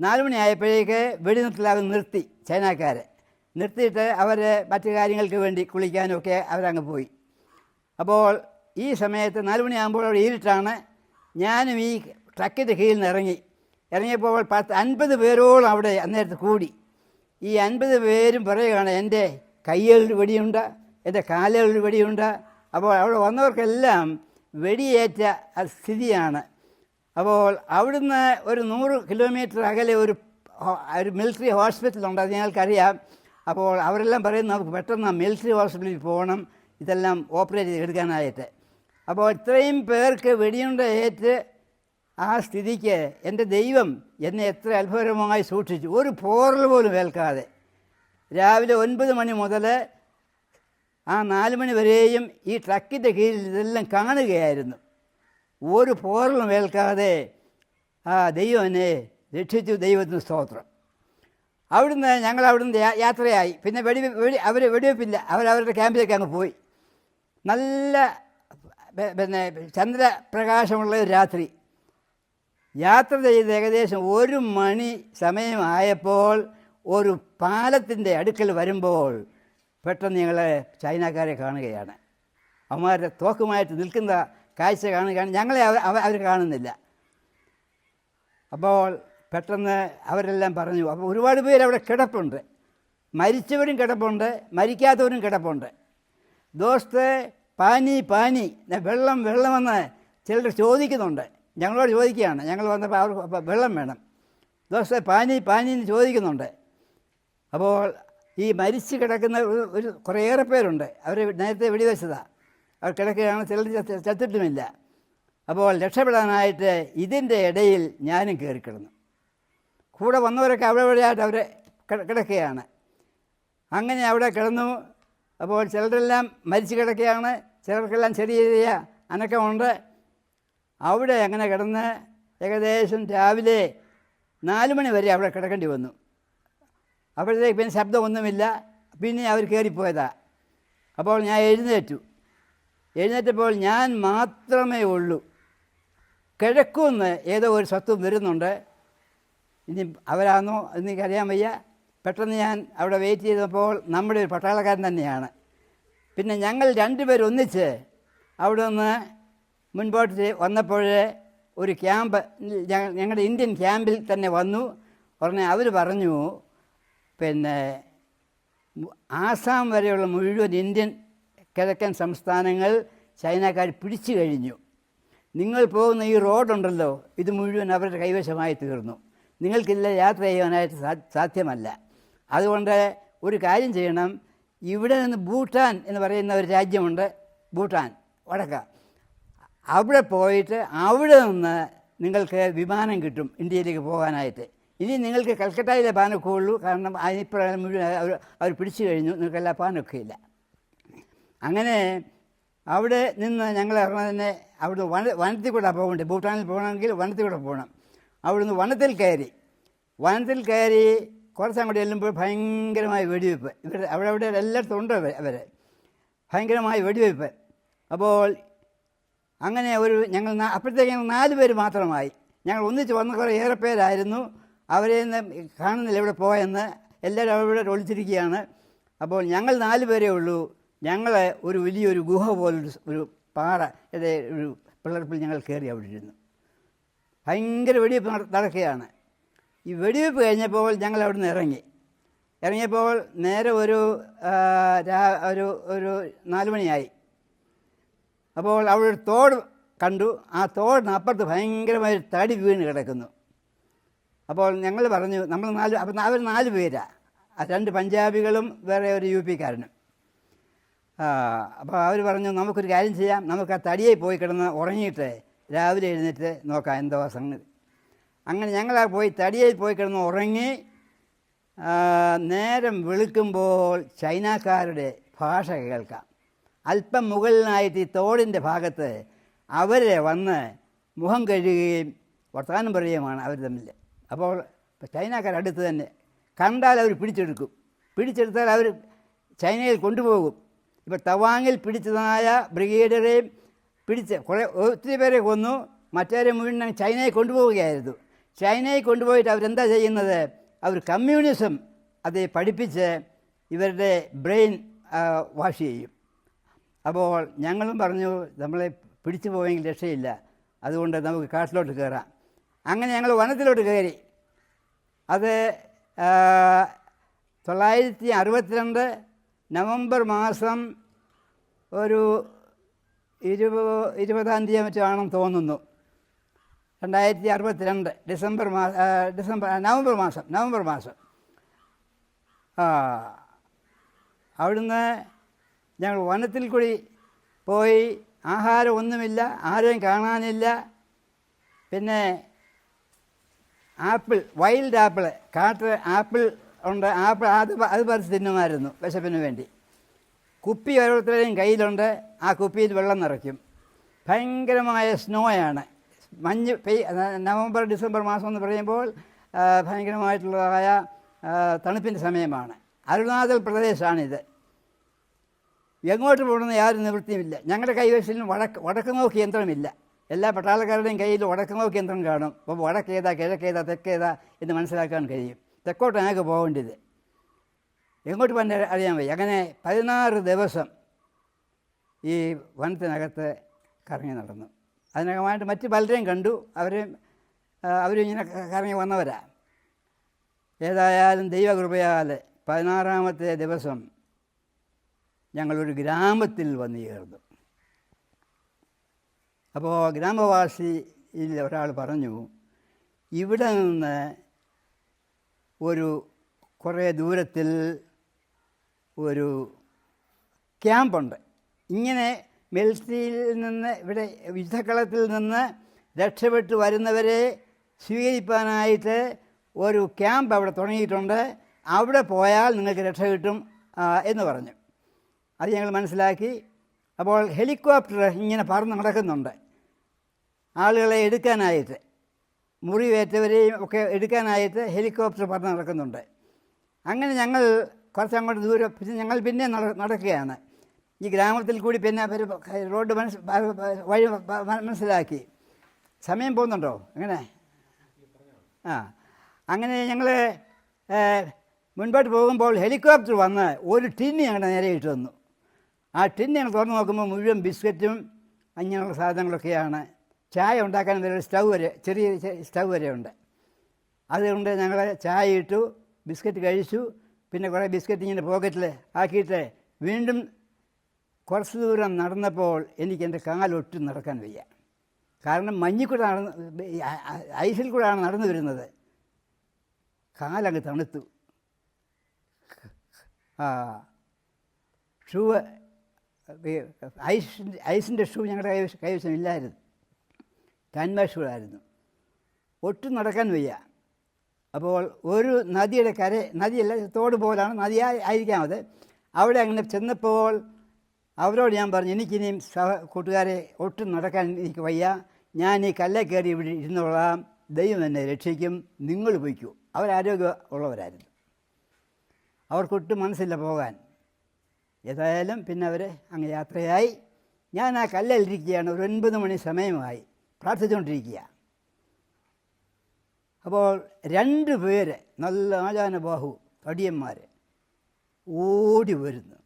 4 മണിയായപ്പോഴേക്ക് വെടിനിർത്തൽ നിർത്തി. ചൈനക്കാരെ നിർത്തിയിട്ട് അവർ മറ്റു കാര്യങ്ങൾക്ക് വേണ്ടി കുളിക്കാനുമൊക്കെ അവരങ്ങ് പോയി. അപ്പോൾ ഈ സമയത്ത് 4 മണിയാകുമ്പോൾ അവിടെ ഇരുട്ടാണ്. ഞാനും ഈ ട്രക്കിൻ്റെ കീഴിൽ നിന്ന് ഇറങ്ങിയപ്പോൾ 50 പേരോളം അവിടെ അന്നേരത്ത് കൂടി. ഈ 50 പേരും പറയുകയാണ് എൻ്റെ കയ്കളിൽ വെടിയുണ്ട, എൻ്റെ കാലുകളിൽ വെടിയുണ്ട. അപ്പോൾ അവിടെ വന്നവർക്കെല്ലാം വെടിയേറ്റ സ്ഥിതിയാണ്. അപ്പോൾ അവിടുന്ന് ഒരു 100 കിലോമീറ്റർ അകലെ ഒരു മിലിറ്ററി ഹോസ്പിറ്റലുണ്ട്, അത് ഞങ്ങൾക്കറിയാം. അപ്പോൾ അവരെല്ലാം പറയുന്നു നമുക്ക് പെട്ടെന്ന് മിലിറ്ററി ഹോസ്പിറ്റലിൽ പോകണം, ഇതെല്ലാം ഓപ്പറേറ്റ് ചെയ്തെടുക്കാനായിട്ട്. അപ്പോൾ ഇത്രയും പേർക്ക് വെടിയുണ്ട ഏറ്റ് ആ സ്ഥിതിക്ക് എൻ്റെ ദൈവം എന്നെ എത്ര അത്ഭുതകരമായി സൂക്ഷിച്ചു. ഒരു പോറൽ പോലും ഏൽക്കാതെ രാവിലെ 9 മണി മുതൽ ആ 4 മണി വരെയും ഈ ട്രക്കിൻ്റെ കീഴിൽ ഇതെല്ലാം കാണുകയായിരുന്നു. ഒരു പോറലും ഏൽക്കാതെ ആ ദൈവം എന്നെ രക്ഷിച്ചു. ദൈവത്തിന് സ്തോത്രം. ഞങ്ങൾ അവിടുന്ന് യാത്രയായി. പിന്നെ അവർ വെടിവെപ്പില്ല, അവരവരുടെ ക്യാമ്പിലേക്ക് അങ്ങ് പോയി. നല്ല ചന്ദ്രപ്രകാശമുള്ള ഒരു രാത്രി യാത്ര ചെയ്ത് ഏകദേശം 1 മണി സമയമായപ്പോൾ ഒരു പാലത്തിൻ്റെ അടുക്കൽ വരുമ്പോൾ പെട്ടെന്ന് ഞങ്ങൾ ചൈനക്കാരെ കാണുകയാണ്. അവന്മാരുടെ തോക്കുമായിട്ട് നിൽക്കുന്ന കാഴ്ച കാണുകയാണ്. ഞങ്ങളെ അവർ കാണുന്നില്ല. അപ്പോൾ പെട്ടെന്ന് അവരെല്ലാം പറഞ്ഞു. അപ്പോൾ ഒരുപാട് പേര് അവിടെ കിടപ്പുണ്ട്, മരിച്ചവരും കിടപ്പുണ്ട്, മരിക്കാത്തവരും കിടപ്പുണ്ട്. ദോസ്ത് പാനി വെള്ളമെന്ന് ചിലർ ചോദിക്കുന്നുണ്ട്. ഞങ്ങളോട് ചോദിക്കുകയാണ്. ഞങ്ങൾ വന്നപ്പോൾ അവർക്ക് വെള്ളം വേണം. ദോസ്ത് പാനി എന്ന് ചോദിക്കുന്നുണ്ട്. അപ്പോൾ ഈ മരിച്ച് കിടക്കുന്ന കുറേയേറെ പേരുണ്ട്. അവർ നേരത്തെ വെടിവെച്ചതാണ്. അവർ കിടക്കുകയാണ്, ചിലർ ചത്തിട്ടുമില്ല. അപ്പോൾ രക്ഷപ്പെടാനായിട്ട് ഇതിൻ്റെ ഇടയിൽ ഞാനും കയറിക്കിടന്നു. കൂടെ വന്നവരൊക്കെ അവിടെയായിട്ട് അവർ കിടക്കുകയാണ്. അങ്ങനെ അവിടെ കിടന്നു. അപ്പോൾ ചിലരെല്ലാം മരിച്ച് കിടക്കുകയാണ്, ചിലർക്കെല്ലാം ചെറിയ ചെറിയ അനക്കമുണ്ട്. അവിടെ അങ്ങനെ കിടന്ന് ഏകദേശം രാവിലെ 4 മണി വരെ അവിടെ കിടക്കേണ്ടി വന്നു. അപ്പോഴത്തേക്ക് പിന്നെ ശബ്ദമൊന്നുമില്ല. പിന്നെ അവർ കയറിപ്പോയതാ. അപ്പോൾ ഞാൻ എഴുന്നേറ്റപ്പോൾ ഞാൻ മാത്രമേ ഉള്ളൂ. കിഴക്കുന്ന് ഏതോ ഒരു സത്വം വരുന്നുണ്ട്. ഇനി അവരാണോ എന്നെനിക്കറിയാൻ വയ്യ. പെട്ടെന്ന് ഞാൻ അവിടെ വെയിറ്റ് ചെയ്തപ്പോൾ നമ്മുടെ ഒരു പട്ടാളക്കാരൻ തന്നെയാണ്. പിന്നെ ഞങ്ങൾ 2 പേർ ഒന്നിച്ച് അവിടെ നിന്ന് മുൻപോട്ട് വന്നപ്പോൾ ഒരു ക്യാമ്പ് ഞങ്ങളുടെ ഇന്ത്യൻ ക്യാമ്പിൽ തന്നെ വന്നു. ഉടനെ അവർ പറഞ്ഞു, പിന്നെ ആസാം വരെയുള്ള മുഴുവൻ ഇന്ത്യൻ കിഴക്കൻ സംസ്ഥാനങ്ങൾ ചൈനക്കാർ പിടിച്ചു കഴിഞ്ഞു. നിങ്ങൾ പോകുന്ന ഈ റോഡുണ്ടല്ലോ, ഇത് മുഴുവൻ അവരുടെ കൈവശമായി തീർന്നു. നിങ്ങൾക്കില്ല യാത്ര ചെയ്യാനായിട്ട് സാധ്യമല്ല. അതുകൊണ്ട് ഒരു കാര്യം ചെയ്യണം. ഇവിടെ നിന്ന് ഭൂട്ടാൻ എന്ന് പറയുന്ന ഒരു രാജ്യമുണ്ട്, ഭൂട്ടാൻ വടക്ക. അവിടെ പോയിട്ട് അവിടെ നിന്ന് നിങ്ങൾക്ക് വിമാനം കിട്ടും ഇന്ത്യയിലേക്ക് പോകാനായിട്ട്. ഇനി നിങ്ങൾക്ക് കൽക്കട്ടയിലെ പാനൊക്കെ ഉള്ളൂ, കാരണം അതിനിപ്പോഴും മുഴുവൻ അവർ പിടിച്ചു കഴിഞ്ഞു, നിങ്ങൾക്കെല്ലാം പാനൊക്കെ ഇല്ല. അങ്ങനെ അവിടെ നിന്ന് ഞങ്ങൾ തന്നെ അവിടുന്ന് വനത്തിൽ കൂടെ പോകണ്ടേ, ഭൂട്ടാനിൽ പോകണമെങ്കിൽ വനത്തിൽ കൂടെ പോകണം. അവിടുന്ന് വനത്തിൽ കയറി കുറച്ചങ്ങോട്ട് ചെല്ലുമ്പോൾ ഭയങ്കരമായ വെടിവെപ്പ്. അവിടെ എല്ലായിടത്തും ഉണ്ട് അവർ ഭയങ്കരമായ വെടിവെപ്പ്. അപ്പോൾ അങ്ങനെ ഞങ്ങൾ അപ്പോഴത്തേക്ക് ഞങ്ങൾ 4 പേര് മാത്രമായി. ഞങ്ങൾ ഒന്നിച്ച് വന്ന കുറേ ഏറെ പേരായിരുന്നു. അവരെ കാണുന്നില്ല എവിടെ പോയെന്ന്. എല്ലാവരും അവിടെ ഒളിച്ചിരിക്കുകയാണ്. അപ്പോൾ ഞങ്ങൾ 4 പേരേ ഉള്ളൂ. ഞങ്ങൾ ഒരു വലിയൊരു ഗുഹ പോലൊരു പാറ ഒരു പിളർപ്പിൽ ഞങ്ങൾ കയറി അവിടെ ഇരുന്നു. ഭയങ്കര വെടിവെപ്പ് നടക്കുകയാണ്. ഈ വെടിവെപ്പ് കഴിഞ്ഞപ്പോൾ ഞങ്ങൾ അവിടെ നിന്ന് ഇറങ്ങിയപ്പോൾ നേരെ ഒരു 4 മണിയായി. അപ്പോൾ അവിടെ ഒരു തോട് കണ്ടു. ആ തോടിനപ്പുറത്ത് ഭയങ്കരമായൊരു തടി വീണ് കിടക്കുന്നു. അപ്പോൾ ഞങ്ങൾ പറഞ്ഞു, അപ്പം അവർ 4 പേരാണ്, 2 പഞ്ചാബികളും വേറെ ഒരു UP-കാരനും. അപ്പോൾ അവർ പറഞ്ഞു, നമുക്കൊരു കാര്യം ചെയ്യാം, നമുക്ക് ആ തടിയെ പോയി കിടന്ന് ഉറങ്ങിയിട്ട് രാവിലെ എഴുന്നേറ്റ് നോക്കാം എന്തോ സംഗതി. അങ്ങനെ ഞങ്ങൾ പോയി തടിയിൽ പോയി കിടന്ന് ഉറങ്ങി. നേരം വെളുക്കുമ്പോൾ ചൈനക്കാരുടെ ഭാഷ കേൾക്കാം. അല്പം മുകളിലായിട്ട് ഈ തോടിൻ്റെ ഭാഗത്ത് അവരെ വന്ന് മുഖം കഴുകുകയും വർത്തമാനം പറയുകയുമാണ് അവർ തമ്മിൽ. അപ്പോൾ ചൈനക്കാരടുത്ത് തന്നെ കണ്ടാൽ അവർ പിടിച്ചെടുത്താൽ അവർ ചൈനയിൽ കൊണ്ടുപോകും. ഇപ്പോൾ തവാങ്ങിൽ പിടിച്ചതായ ബ്രിഗേഡിയറെയും ഒത്തിരി പേരെ കൊന്നു. മറ്റവരെ മുഴുവൻ ചൈനയിൽ കൊണ്ടുപോവുകയായിരുന്നു. ചൈനയിൽ കൊണ്ടുപോയിട്ട് അവരെന്താ ചെയ്യുന്നത്, അവർ കമ്മ്യൂണിസം അത് പഠിപ്പിച്ച് ഇവരുടെ ബ്രെയിൻ വാഷ് ചെയ്യും. അപ്പോൾ ഞങ്ങളും പറഞ്ഞു, നമ്മളെ പിടിച്ചു പോയെങ്കിൽ രക്ഷയില്ല, അതുകൊണ്ട് നമുക്ക് കാട്ടിലോട്ട് കയറാം. അങ്ങനെ ഞങ്ങൾ വനത്തിലോട്ട് കയറി. അത് 1962 നവംബർ മാസം ഒരു 20-ആം തീയതി മറ്റാണെന്ന് തോന്നുന്നു. 2062 നവംബർ മാസം. അവിടുന്ന് ഞങ്ങൾ വനത്തിൽ കൂടി പോയി. ആഹാരം ഒന്നുമില്ല, ആരെയും കാണാനില്ല. പിന്നെ വൈൽഡ് ആപ്പിൾ, കാട്ട് ആപ്പിൾ ഉണ്ട്. അത് പറിച്ച് തിന്നുമായിരുന്നു വിശപ്പിന് വേണ്ടി. കുപ്പി ഓരോരുത്തരുടെയും കയ്യിലുണ്ട്. ആ കുപ്പിയിൽ വെള്ളം നിറയ്ക്കും. ഭയങ്കരമായ സ്നോയാണ്. മഞ്ഞ് നവംബർ ഡിസംബർ മാസം എന്ന് പറയുമ്പോൾ ഭയങ്കരമായിട്ടുള്ളതായ തണുപ്പിൻ്റെ സമയമാണ്. അരുണാചൽ പ്രദേശാണിത്. എങ്ങോട്ട് പോകണമെന്ന് യാതൊരു നിവൃത്തിയുമില്ല. ഞങ്ങളുടെ കൈവശം വടക്ക് നോക്കി യന്ത്രമില്ല. എല്ലാ പട്ടാളക്കാരുടെയും കയ്യിൽ വടക്ക് നോക്കി യന്ത്രം കാണും. അപ്പോൾ വടക്കേതാ കിഴക്കേതാ തെക്കേതാ എന്ന് മനസ്സിലാക്കാൻ കഴിയും. തെക്കോട്ട് ഞങ്ങൾക്ക് പോകേണ്ടത്, എങ്ങോട്ട് പോകാൻ അറിയാൻ വയ്യ. അങ്ങനെ 16 ദിവസം ഈ വനത്തിനകത്ത് കറങ്ങി നടന്നു. അതിനകമായിട്ട് മറ്റ് പലരെയും കണ്ടു. അവരും ഇങ്ങനെ കറങ്ങി വന്നവരാ. ഏതായാലും ദൈവകൃപയാൽ 16-ാമത്തെ ദിവസം ഞങ്ങളൊരു ഗ്രാമത്തിൽ വന്നു ചേർന്നു. അപ്പോൾ ഗ്രാമവാസിയിൽ ഒരാൾ പറഞ്ഞു, ഇവിടെ നിന്ന് കുറേ ദൂരത്തിൽ ഒരു ക്യാമ്പുണ്ട്. ഇങ്ങനെ മിലിറ്ററിയിൽ നിന്ന് ഇവിടെ യുദ്ധക്കളത്തിൽ നിന്ന് രക്ഷപ്പെട്ട് വരുന്നവരെ സ്വീകരിക്കാനായിട്ട് ഒരു ക്യാമ്പ് അവിടെ തുടങ്ങിയിട്ടുണ്ട്. അവിടെ പോയാൽ നിങ്ങൾക്ക് രക്ഷ കിട്ടും എന്ന് പറഞ്ഞു. അത് ഞങ്ങൾ മനസ്സിലാക്കി. അപ്പോൾ ഹെലികോപ്റ്റർ ഇങ്ങനെ പറന്ന് നടക്കുന്നുണ്ട്, ആളുകളെ എടുക്കാനായിട്ട്, മുറിവേറ്റവരെയും ഒക്കെ എടുക്കാനായിട്ട് ഹെലികോപ്റ്റർ പറന്ന് നടക്കുന്നുണ്ട്. അങ്ങനെ ഞങ്ങൾ കുറച്ചങ്ങോട്ട് ദൂരം ഞങ്ങൾ പിന്നെ നടക്കുകയാണ്. ഈ ഗ്രാമത്തിൽ കൂടി പിന്നെ റോഡ് വഴി മനസ്സിലാക്കി. സമയം പോകുന്നുണ്ടോ? അങ്ങനെ അങ്ങനെ ഞങ്ങൾ മുൻപോട്ട് പോകുമ്പോൾ ഹെലികോപ്റ്റർ വന്ന് ഒരു ടിന്ന് ഞങ്ങളുടെ നേരെ ഇട്ട് തന്നു. ആ ടിന്ന് ഞങ്ങൾ തുറന്ന് നോക്കുമ്പോൾ മുഴുവൻ ബിസ്ക്കറ്റും അങ്ങനെയുള്ള സാധനങ്ങളൊക്കെയാണ്. ചായ ഉണ്ടാക്കാൻ വരെ സ്റ്റൗ വരെ ചെറിയ സ്റ്റൗ വരെ ഉണ്ട്. അതുകൊണ്ട് ഞങ്ങൾ ചായ ഇട്ടു, ബിസ്ക്കറ്റ് കഴിച്ചു. പിന്നെ കുറേ ബിസ്ക്കറ്റ് ഇങ്ങനെ പോക്കറ്റിൽ ആക്കിയിട്ട് വീണ്ടും കുറച്ച് ദൂരം നടന്നപ്പോൾ എനിക്ക് എൻ്റെ കാലൊട്ടും നടക്കാൻ വയ്യ. കാരണം മഞ്ഞിൽ കൂടെ ഐസിൽ കൂടെയാണ് നടന്നു വരുന്നത്. കാലങ്ങ് തണുത്തു. ഷൂ ഐസിൻ്റെ ഷൂ ഞങ്ങളുടെ കൈവശമില്ലായിരുന്നു. ക്യാൻവാസ് ഷൂ ആയിരുന്നു. ഒട്ടും നടക്കാൻ വയ്യ. അപ്പോൾ ഒരു നദിയുടെ നദിയല്ല, തോട് പോലാണ്, നദിയായിരിക്കാം അത്. അവിടെ അങ്ങനെ ചെന്നപ്പോൾ അവരോട് ഞാൻ പറഞ്ഞു, എനിക്കിനിയും കൂട്ടുകാരെ ഒട്ടും നടക്കാൻ എനിക്ക് വയ്യ, ഞാൻ ഈ കല്ലെ കയറി ഇവിടെ ഇരുന്നോളാം, ദൈവം എന്നെ രക്ഷിക്കും, നിങ്ങൾ പോയിക്കൂ. അവരാരോഗ്യം ഉള്ളവരായിരുന്നു. അവർക്കൊട്ടും മനസ്സില്ല പോകാൻ. ഏതായാലും പിന്നെ അവർ അങ്ങ് യാത്രയായി. ഞാൻ ആ കല്ലിലിരിക്കുകയാണ്. ഒരു 9 മണി സമയമായി, പ്രാർത്ഥിച്ചുകൊണ്ടിരിക്കുക. അപ്പോൾ 2 പേര് നല്ല ആചാനബാഹു തടിയന്മാർ ഓടി വരുന്നു.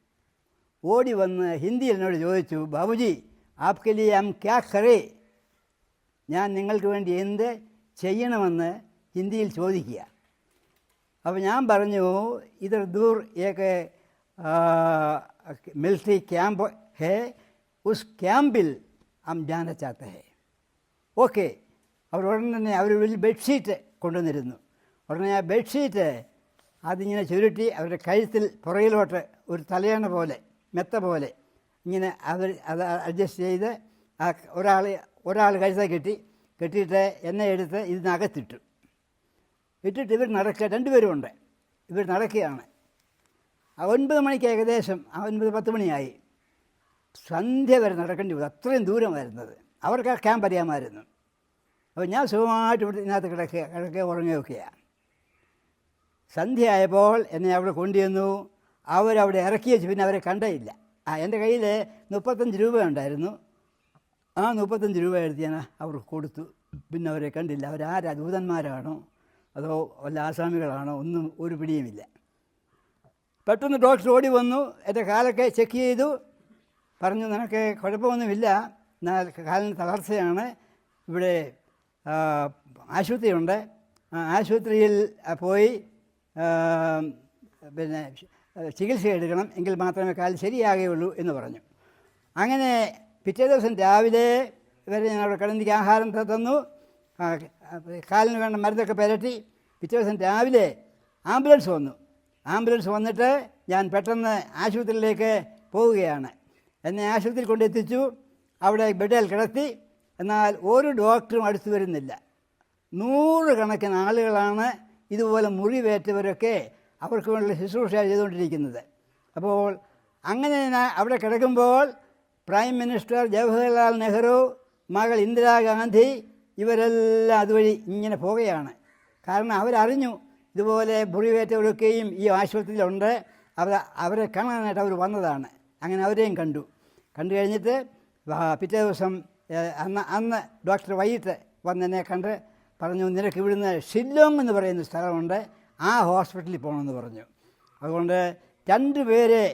ഓടി വന്ന് ഹിന്ദിയിൽ എന്നോട് ചോദിച്ചു, ബാബുജി ആപ്കെ ലിയെ ഹം ക്യാ കരേ, ഞാൻ നിങ്ങൾക്ക് വേണ്ടി എന്ത് ചെയ്യണമെന്ന് ഹിന്ദിയിൽ ചോദിക്കുക. അപ്പോൾ ഞാൻ പറഞ്ഞു, ഇതർ ദൂർ ഏക്ക് മിലിറ്ററി ക്യാമ്പ് ഹേ, ഉസ് ക്യാമ്പിൽ ഹം ജാന ചാത്ത ഹേ. ഓക്കെ. അവർ ഉടനെ തന്നെ അവർ വലിയ ബെഡ്ഷീറ്റ് കൊണ്ടുവന്നിരുന്നു. ഉടനെ ആ ബെഡ്ഷീറ്റ് അതിങ്ങനെ ചുരുട്ടി അവരുടെ കഴുത്തിൽ പുറകിലോട്ട് ഒരു തലയണ പോലെ, മെത്ത പോലെ ഇങ്ങനെ അത് അഡ്ജസ്റ്റ് ചെയ്ത് ആ ഒരാൾ കഴുത്ത കെട്ടിയിട്ട് എന്നെ എടുത്ത് ഇതിനകത്തിട്ടു. ഇട്ടിട്ട് ഇവർ 2 പേരുമുണ്ട്. ഇവർ നടക്കുകയാണ്. 9 മണിക്ക് ഏകദേശം 9-10 മണിയായി. സന്ധ്യ വരെ നടക്കേണ്ടി വരും. അത്രയും ദൂരമായിരുന്നത്. അവർക്ക് ആ ക്യാമ്പ് അറിയാമായിരുന്നു. അപ്പോൾ ഞാൻ സുഖമായിട്ട് ഇവിടെ ഇതിനകത്ത് കിടക്കുക ഉറങ്ങുകയൊക്കെയാണ്. സന്ധ്യയായപ്പോൾ എന്നെ അവിടെ കൊണ്ടുവന്നു. അവരവിടെ ഇറക്കി വെച്ച് പിന്നെ അവരെ കണ്ടേയില്ല. എൻ്റെ കയ്യിൽ 35 രൂപ ഉണ്ടായിരുന്നു. ആ 35 രൂപ എടുത്ത് ഞാൻ അവർക്ക് കൊടുത്തു. പിന്നെ അവരെ കണ്ടില്ല. അവരാരാ, ദൂതന്മാരാണോ അതോ വല്ല ആസാമികളാണോ, ഒന്നും ഒരു പിടിയുമില്ല. പെട്ടെന്ന് ഡോക്ടർ ഓടി വന്നു. എൻ്റെ കാലൊക്കെ ചെക്ക് ചെയ്തു. പറഞ്ഞു, നിനക്ക് കുഴപ്പമൊന്നുമില്ല, എന്നാൽ കാലിന് തളർച്ചയാണ്, ഇവിടെ ആശുപത്രിയുണ്ട്, ആശുപത്രിയിൽ പോയി പിന്നെ ചികിത്സ എടുക്കണം, എങ്കിൽ മാത്രമേ കാൽ ശരിയാകുകയുള്ളൂ എന്ന് പറഞ്ഞു. അങ്ങനെ പിറ്റേ ദിവസം രാവിലെ വരെ ഞാൻ അവിടെ കിടന്നിക്ക് ആഹാരം തന്നു, കാലിന് വേണ്ട മരുന്നൊക്കെ പുരട്ടി. പിറ്റേ ദിവസം രാവിലെ ആംബുലൻസ് വന്നു. ആംബുലൻസ് വന്നിട്ട് ഞാൻ പെട്ടെന്ന് ആശുപത്രിയിലേക്ക് പോവുകയാണ്. എന്നെ ആശുപത്രിയിൽ കൊണ്ടെത്തിച്ചു. അവിടെ ബെഡിൽ കിടത്തി. എന്നാൽ ഒരു ഡോക്ടറും അടുത്ത് വരുന്നില്ല. 100 കണക്കിന് ആളുകളാണ് ഇതുപോലെ മുറിവേറ്റവരൊക്കെ അവർക്ക് വേണ്ട ശുശ്രൂഷ ചെയ്തുകൊണ്ടിരിക്കുന്നത്. അപ്പോൾ അങ്ങനെ അവിടെ കിടക്കുമ്പോൾ പ്രൈം മിനിസ്റ്റർ ജവഹർലാൽ നെഹ്റു, മകൾ ഇന്ദിരാഗാന്ധി, ഇവരെല്ലാം അതുവഴി ഇങ്ങനെ പോവുകയാണ്. കാരണം അവരറിഞ്ഞു ഇതുപോലെ മുറിവേറ്റവരൊക്കെയും ഈ ആശുപത്രിയിലുണ്ട്. അവരെ കാണാനായിട്ട് അവർ വന്നതാണ്. അങ്ങനെ അവരെയും കണ്ടു കഴിഞ്ഞിട്ട് പിറ്റേ ദിവസം അന്ന് ഡോക്ടർ വൈകിട്ട് വന്നെന്നെ കണ്ട് പറഞ്ഞു, നിനക്ക് ഇവിടുന്ന് ഷില്ലോങ് എന്ന് പറയുന്ന സ്ഥലമുണ്ട്, ആ ഹോസ്പിറ്റലിൽ പോകണമെന്ന് പറഞ്ഞു. അതുകൊണ്ട് 2 പേരെ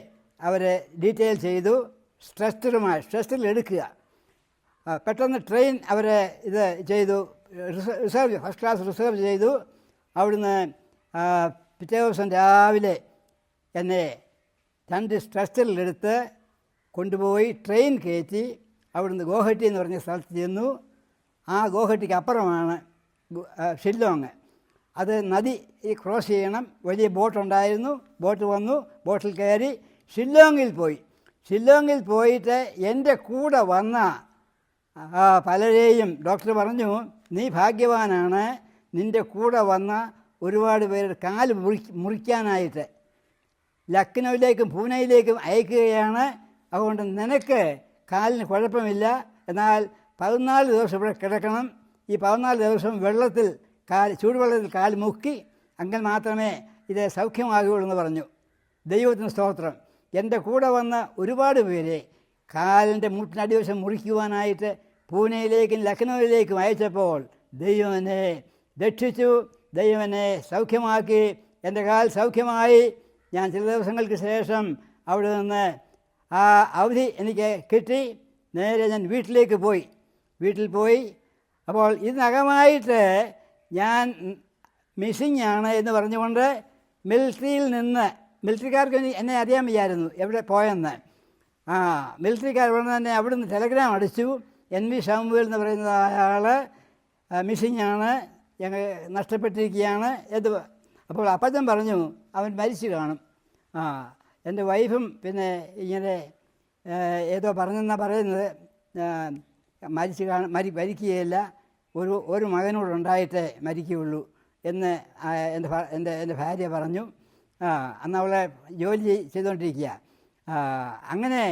അവരെ ഡീറ്റെയിൽ ചെയ്തു. സ്ട്രെച്ചറിൽ എടുക്കുക. പെട്ടെന്ന് ട്രെയിൻ അവരെ ഇത് ചെയ്തു, റിസർവ്, ഫസ്റ്റ് ക്ലാസ് റിസർവ് ചെയ്തു. അവിടുന്ന് പിറ്റേ ദിവസം രാവിലെ എന്നെ 2 സ്ട്രെച്ചറിലെടുത്ത് കൊണ്ടുപോയി ട്രെയിൻ കയറ്റി അവിടുന്ന് ഗോഹട്ടി എന്ന് പറഞ്ഞ സ്ഥലത്ത് ചെന്നു. ആ ഗോഹട്ടിക്ക് അപ്പുറമാണ് ഷില്ലോങ്. അത് നദി ക്രോസ് ചെയ്യണം. വലിയ ബോട്ടുണ്ടായിരുന്നു. ബോട്ട് വന്നു, ബോട്ടിൽ കയറി ഷില്ലോങ്ങിൽ പോയി. ഷില്ലോങ്ങിൽ പോയിട്ട് എൻ്റെ കൂടെ വന്ന പലരെയും ഡോക്ടർ പറഞ്ഞു, നീ ഭാഗ്യവാനാണ്, നിൻ്റെ കൂടെ വന്ന ഒരുപാട് പേര് കാല് മുറിക്കാനായിട്ട് ലക്നൗവിലേക്കും പൂനെയിലേക്കും അയക്കുകയാണ്. അതുകൊണ്ട് നിനക്ക് കാലിന് കുഴപ്പമില്ല, എന്നാൽ 14 ദിവസം ഇവിടെ കിടക്കണം. ഈ 14 ദിവസം ചൂടുവെള്ളത്തിൽ കാൽ മുക്കി, അങ്ങനെ മാത്രമേ ഇത് സൗഖ്യമാകുകയുള്ളൂ എന്ന് പറഞ്ഞു. ദൈവത്തിന് സ്തോത്രം. എൻ്റെ കൂടെ വന്ന ഒരുപാട് പേരെ കാലിൻ്റെ മുട്ടിനടിവശം മുറിക്കുവാനായിട്ട് പൂനെയിലേക്കും ലക്നൗവിലേക്കും അയച്ചപ്പോൾ ദൈവം എന്നെ രക്ഷിച്ചു, ദൈവം എന്നെ സൗഖ്യമാക്കി. എൻ്റെ കാൽ സൗഖ്യമായി. ഞാൻ ചില ദിവസങ്ങൾക്ക് ശേഷം അവിടെ നിന്ന് ആ അവധി എനിക്ക് കിട്ടി. നേരെ ഞാൻ വീട്ടിൽ പോയി അപ്പോൾ ഇതിനകമായിട്ട് ഞാൻ മിസ്സിങ് ആണ് എന്ന് പറഞ്ഞുകൊണ്ട് മിലിറ്ററിയിൽ നിന്ന്, മിലിറ്ററിക്കാർക്ക് എന്നെ അറിയാൻ വയ്യായിരുന്നു എവിടെ പോയെന്ന്. മിലിറ്ററിക്കാർ ഉടനെ തന്നെ അവിടുന്ന് ടെലഗ്രാം അടിച്ചു, NV ശാമുവേൽ എന്ന് പറയുന്ന അയാൾ മിസ്സിങ് ആണ്, ഞങ്ങൾ നഷ്ടപ്പെട്ടിരിക്കുകയാണ് എന്ന്. അപ്പോൾ അപ്പച്ചൻ പറഞ്ഞു അവൻ മരിച്ചു കാണും. എൻ്റെ വൈഫും പിന്നെ ഇങ്ങനെ ഏതോ പറഞ്ഞെന്നാണ് പറയുന്നത്, മരിച്ചു മരിക്കുകയില്ല, ഒരു മകനോടുണ്ടായിട്ടേ മരിക്കുകയുള്ളൂ എന്ന് എൻ്റെ ഭാര്യ പറഞ്ഞു. അന്ന് അവളെ ജോലി ചെയ്തുകൊണ്ടിരിക്കുക. അങ്ങനെ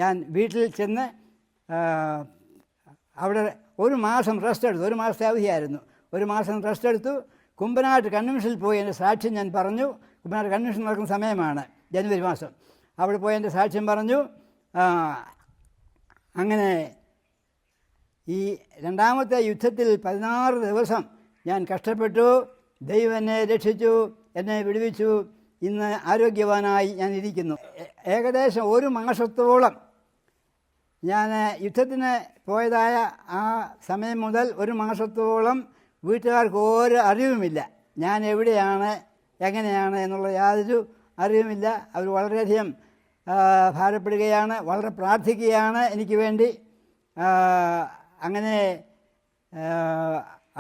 ഞാൻ വീട്ടിൽ ചെന്ന് അവിടെ ഒരു മാസം റെസ്റ്റ് എടുത്തു. ഒരു മാസത്തെ അവധിയായിരുന്നു. ഒരു മാസം റെസ്റ്റ് എടുത്തു. കുമ്പനാട്ട് കൺവെൻഷനിൽ പോയി എൻ്റെ സാക്ഷ്യം ഞാൻ പറഞ്ഞു. കുമ്പനാട്ട് കൺവെൻഷൻ നടക്കുന്ന സമയമാണ്, ജനുവരി മാസം. അവിടെ പോയി എൻ്റെ സാക്ഷ്യം പറഞ്ഞു. അങ്ങനെ ഈ രണ്ടാമത്തെ യുദ്ധത്തിൽ 16 ദിവസം ഞാൻ കഷ്ടപ്പെട്ടു. ദൈവം എന്നെ രക്ഷിച്ചു, എന്നെ വിടുവിച്ചു. ഇന്ന് ആരോഗ്യവാനായി ഞാൻ ഇരിക്കുന്നു. ഏകദേശം ഒരു മാസത്തോളം ഞാൻ യുദ്ധത്തിന് പോയതായ ആ സമയം മുതൽ ഒരു മാസത്തോളം വീട്ടുകാർക്ക് ഒരു അറിവുമില്ല, ഞാൻ എവിടെയാണ് എങ്ങനെയാണ് എന്നുള്ള യാതൊരു അറിവുമില്ല. അവർ വളരെയധികം ഭാരപ്പെടുകയാണ്, വളരെ പ്രാർത്ഥിക്കുകയാണ് എനിക്ക് വേണ്ടി. അങ്ങനെ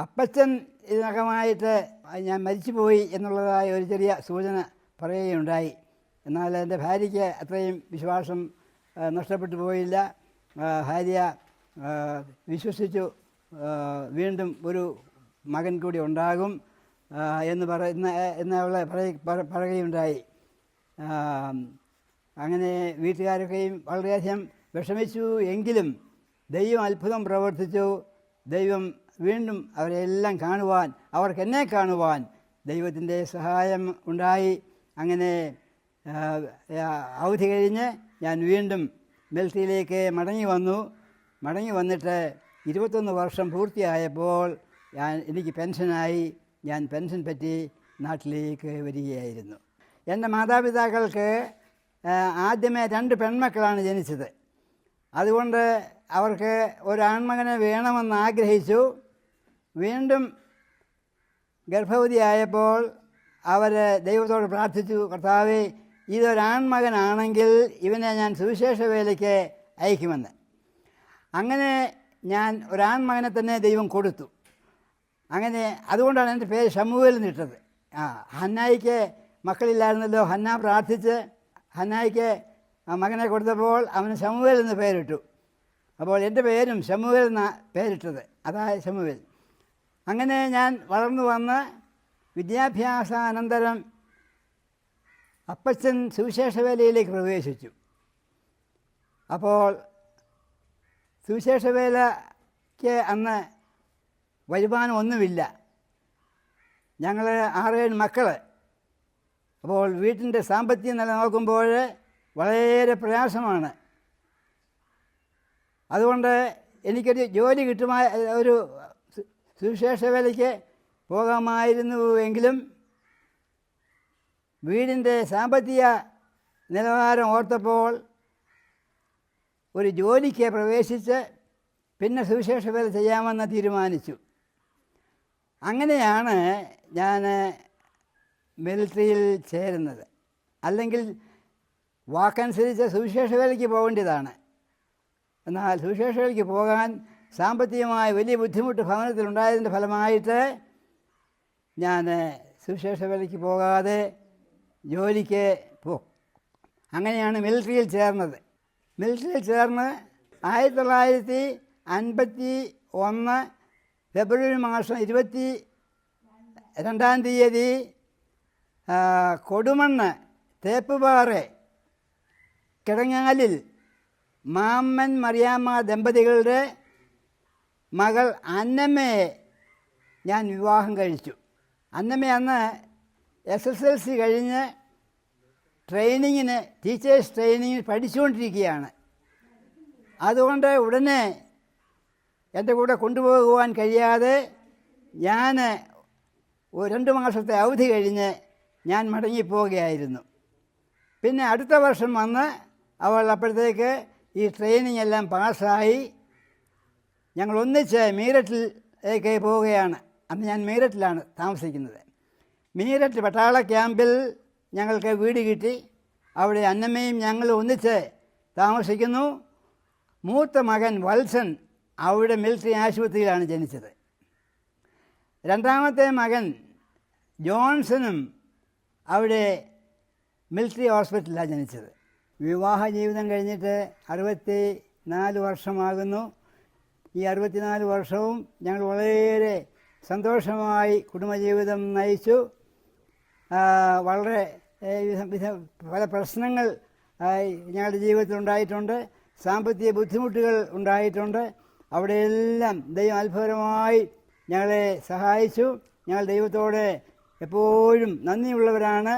അപ്പച്ചൻ ഇതിനകമായിട്ട് ഞാൻ മരിച്ചുപോയി എന്നുള്ളതായ ഒരു ചെറിയ സൂചന പറയുകയുണ്ടായി. എന്നാൽ എൻ്റെ ഭാര്യയ്ക്ക് അത്രയും വിശ്വാസം നഷ്ടപ്പെട്ടു പോയില്ല. ഭാര്യ വിശ്വസിച്ചു വീണ്ടും ഒരു മകൻ കൂടി ഉണ്ടാകും എന്ന് അവളെ പറയുകയുണ്ടായി. അങ്ങനെ വീട്ടുകാരൊക്കെയും വളരെയധികം വിഷമിച്ചു. എങ്കിലും ദൈവം അത്ഭുതം പ്രവർത്തിച്ചു. ദൈവം വീണ്ടും അവരെല്ലാം കാണുവാൻ, അവർക്കെന്നെ കാണുവാൻ ദൈവത്തിൻ്റെ സഹായം ഉണ്ടായി. അങ്ങനെ അവധി കഴിഞ്ഞ് ഞാൻ വീണ്ടും മിലിറ്ററിയിലേക്ക് മടങ്ങി വന്നു. മടങ്ങി വന്നിട്ട് 21 വർഷം പൂർത്തിയായപ്പോൾ എനിക്ക് പെൻഷനായി. ഞാൻ പെൻഷൻ പറ്റി നാട്ടിലേക്ക് വരികയായിരുന്നു. എൻ്റെ മാതാപിതാക്കൾക്ക് ആദ്യമേ 2 പെൺമക്കളാണ് ജനിച്ചത്. അതുകൊണ്ട് അവർക്ക് ഒരാൺമകനെ വേണമെന്ന് ആഗ്രഹിച്ചു. വീണ്ടും ഗർഭവതിയായപ്പോൾ അവർ ദൈവത്തോട് പ്രാർത്ഥിച്ചു, കർത്താവേ, ഇതൊരാൺമകനാണെങ്കിൽ ഇവനെ ഞാൻ സുവിശേഷ വേലയ്ക്ക് അയക്കുമെന്ന്. അങ്ങനെ ഞാൻ ഒരാൺമകനെ തന്നെ ദൈവം കൊടുത്തു. അങ്ങനെ അതുകൊണ്ടാണ് എൻ്റെ പേര് ശമൂവേൽ എന്നിട്ടത്. ഹന്നായിക്ക് മക്കളില്ലായിരുന്നല്ലോ. ഹന്ന പ്രാർത്ഥിച്ച് ഹന്നായിക്ക് മകനെ കൊടുത്തപ്പോൾ അവന് ശമൂവേൽ എന്ന് പേരിട്ടു. അപ്പോൾ എൻ്റെ പേരും ശമൂവേൽ എന്നാണ് പേരിട്ടത്, അതായത് ശമൂവേൽ. അങ്ങനെ ഞാൻ വളർന്നു വന്ന് വിദ്യാഭ്യാസാനന്തരം അപ്പച്ചൻ സുവിശേഷ വേലയിലേക്ക് പ്രവേശിച്ചു. അപ്പോൾ സുവിശേഷ വേലയ്ക്ക് അന്ന് വരുമാനം ഒന്നുമില്ല. ഞങ്ങൾ 6-7 മക്കൾ. അപ്പോൾ വീട്ടിൻ്റെ സാമ്പത്തികം നില നോക്കുമ്പോൾ വളരെ പ്രയാസമാണ്. അതുകൊണ്ട് എനിക്കൊരു ജോലി കിട്ടുമായ ഒരു സുവിശേഷ വേലയ്ക്ക് പോകാമായിരുന്നുവെങ്കിലും വീടിൻ്റെ സാമ്പത്തിക നിലവാരം ഓർത്തപ്പോൾ ഒരു ജോലിക്ക് പ്രവേശിച്ച് പിന്നെ സുവിശേഷ വേല ചെയ്യാമെന്ന് തീരുമാനിച്ചു. അങ്ങനെയാണ് ഞാൻ മിലിറ്ററിയിൽ ചേരുന്നത്. അല്ലെങ്കിൽ വാക്കനുസരിച്ച് സുവിശേഷ വേലയ്ക്ക് പോകേണ്ടതാണ്. എന്നാൽ സുവിശേഷ വേലയ്ക്ക് പോകാൻ സാമ്പത്തികമായ വലിയ ബുദ്ധിമുട്ട് ഭവനത്തിലുണ്ടായതിൻ്റെ ഫലമായിട്ട് ഞാൻ സുവിശേഷ വേലയ്ക്ക് പോകാതെ ജോലിക്ക് പോകും. അങ്ങനെയാണ് മിലിറ്ററിയിൽ ചേർന്നത്. മിലിറ്ററിയിൽ ചേർന്ന് 1951 ഫെബ്രുവരി മാസം 22 കൊടുമണ്ണ് തേപ്പുപാറ കിടങ്ങാലിൽ മാമ്മൻ മറിയാമ്മ ദമ്പതികളുടെ മകൾ അന്നമ്മയെ ഞാൻ വിവാഹം കഴിച്ചു. അന്നമ്മ അന്ന് SSLC കഴിഞ്ഞ് ടീച്ചേഴ്സ് ട്രെയിനിങ്ങിന് പഠിച്ചുകൊണ്ടിരിക്കുകയാണ്. അതുകൊണ്ട് ഉടനെ എൻ്റെ കൂടെ കൊണ്ടുപോകുവാൻ കഴിയാതെ ഞാൻ 2 മാസത്തെ അവധി കഴിഞ്ഞ് ഞാൻ മടങ്ങിപ്പോവുകയായിരുന്നു. പിന്നെ അടുത്ത വർഷം വന്ന് അവൾ അപ്പോഴത്തേക്ക് ഈ ട്രെയിനിങ് എല്ലാം പാസ്സായി ഞങ്ങൾ ഒന്നിച്ച് മീററ്റിലേക്ക് പോവുകയാണ്. അന്ന് ഞാൻ മീററ്റിലാണ് താമസിക്കുന്നത്. മീററ്റ് പട്ടാള ക്യാമ്പിൽ ഞങ്ങൾക്ക് വീട് കിട്ടി. അവിടെ അന്നമ്മയും ഞങ്ങൾ ഒന്നിച്ച് താമസിക്കുന്നു. മൂത്ത മകൻ വത്സൻ അവിടെ മിലിറ്ററി ആശുപത്രിയിലാണ് ജനിച്ചത്. രണ്ടാമത്തെ മകൻ ജോൺസണും അവിടെ മിലിറ്ററി ഹോസ്പിറ്റലിലാണ് ജനിച്ചത്. വിവാഹ ജീവിതം കഴിഞ്ഞിട്ട് 64 വർഷമാകുന്നു. ഈ 64 വർഷവും ഞങ്ങൾ വളരെ സന്തോഷമായി കുടുംബജീവിതം നയിച്ചു. വളരെ പല പ്രശ്നങ്ങൾ ഞങ്ങളുടെ ജീവിതത്തിൽ ഉണ്ടായിട്ടുണ്ട്. സാമ്പത്തിക ബുദ്ധിമുട്ടുകൾ ഉണ്ടായിട്ടുണ്ട്. അവിടെയെല്ലാം ദൈവം അത്ഭുതമായി ഞങ്ങളെ സഹായിച്ചു. ഞങ്ങൾ ദൈവത്തോട് എപ്പോഴും നന്ദിയുള്ളവരാണ്.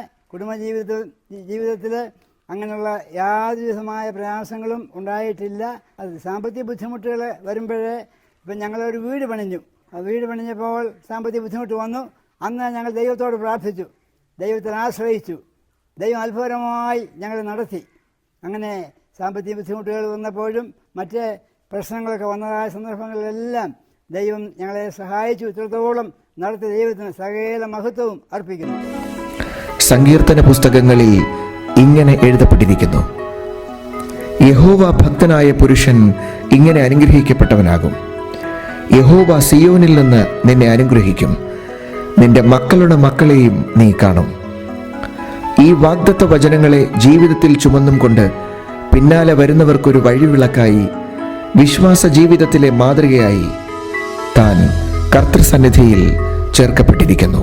ജീവിതത്തിൽ അങ്ങനെയുള്ള യാതൊരു വിധമായ പ്രയാസങ്ങളും ഉണ്ടായിട്ടില്ല. അത് സാമ്പത്തിക ബുദ്ധിമുട്ടുകൾ വരുമ്പോഴേ ഇപ്പം ഞങ്ങളൊരു വീട് പണിഞ്ഞു. ആ വീട് പണിഞ്ഞപ്പോൾ സാമ്പത്തിക ബുദ്ധിമുട്ട് വന്നു. അന്ന് ഞങ്ങൾ ദൈവത്തോട് പ്രാർത്ഥിച്ചു, ദൈവത്തിൽ ആശ്രയിച്ചു. ദൈവം അത്ഭുതമായി ഞങ്ങളെ നടത്തി. അങ്ങനെ സാമ്പത്തിക ബുദ്ധിമുട്ടുകൾ വന്നപ്പോഴും മറ്റ് പ്രശ്നങ്ങളൊക്കെ വന്നതായ സന്ദർഭങ്ങളിലെല്ലാം ദൈവം ഞങ്ങളെ സഹായിച്ചു. ഇത്രത്തോളം നടത്തിയ ദൈവത്തിന് സകല മഹത്വവും അർപ്പിക്കുന്നു. സങ്കീർത്തന പുസ്തകങ്ങളിൽ ഇങ്ങനെ എഴുതപ്പെട്ടിരിക്കുന്നു: യഹോവ ഭക്തനായ പുരുഷൻ ഇങ്ങനെ അനുഗ്രഹിക്കപ്പെട്ടവനാകും. യഹോവ സിയോനിൽ നിന്ന് നിന്നെ അനുഗ്രഹിക്കും, നിന്റെ മക്കളുടെ മക്കളെയും നീ കാണും. ഈ വാഗ്ദത്ത വചനങ്ങളെ ജീവിതത്തിൽ ചുമന്നും കൊണ്ട് പിന്നാലെ വരുന്നവർക്കൊരു വഴിവിളക്കായി, വിശ്വാസ ജീവിതത്തിലെ മാതൃകയായി താൻ കർത്തൃസന്നിധിയിൽ ചേർക്കപ്പെട്ടിരിക്കുന്നു.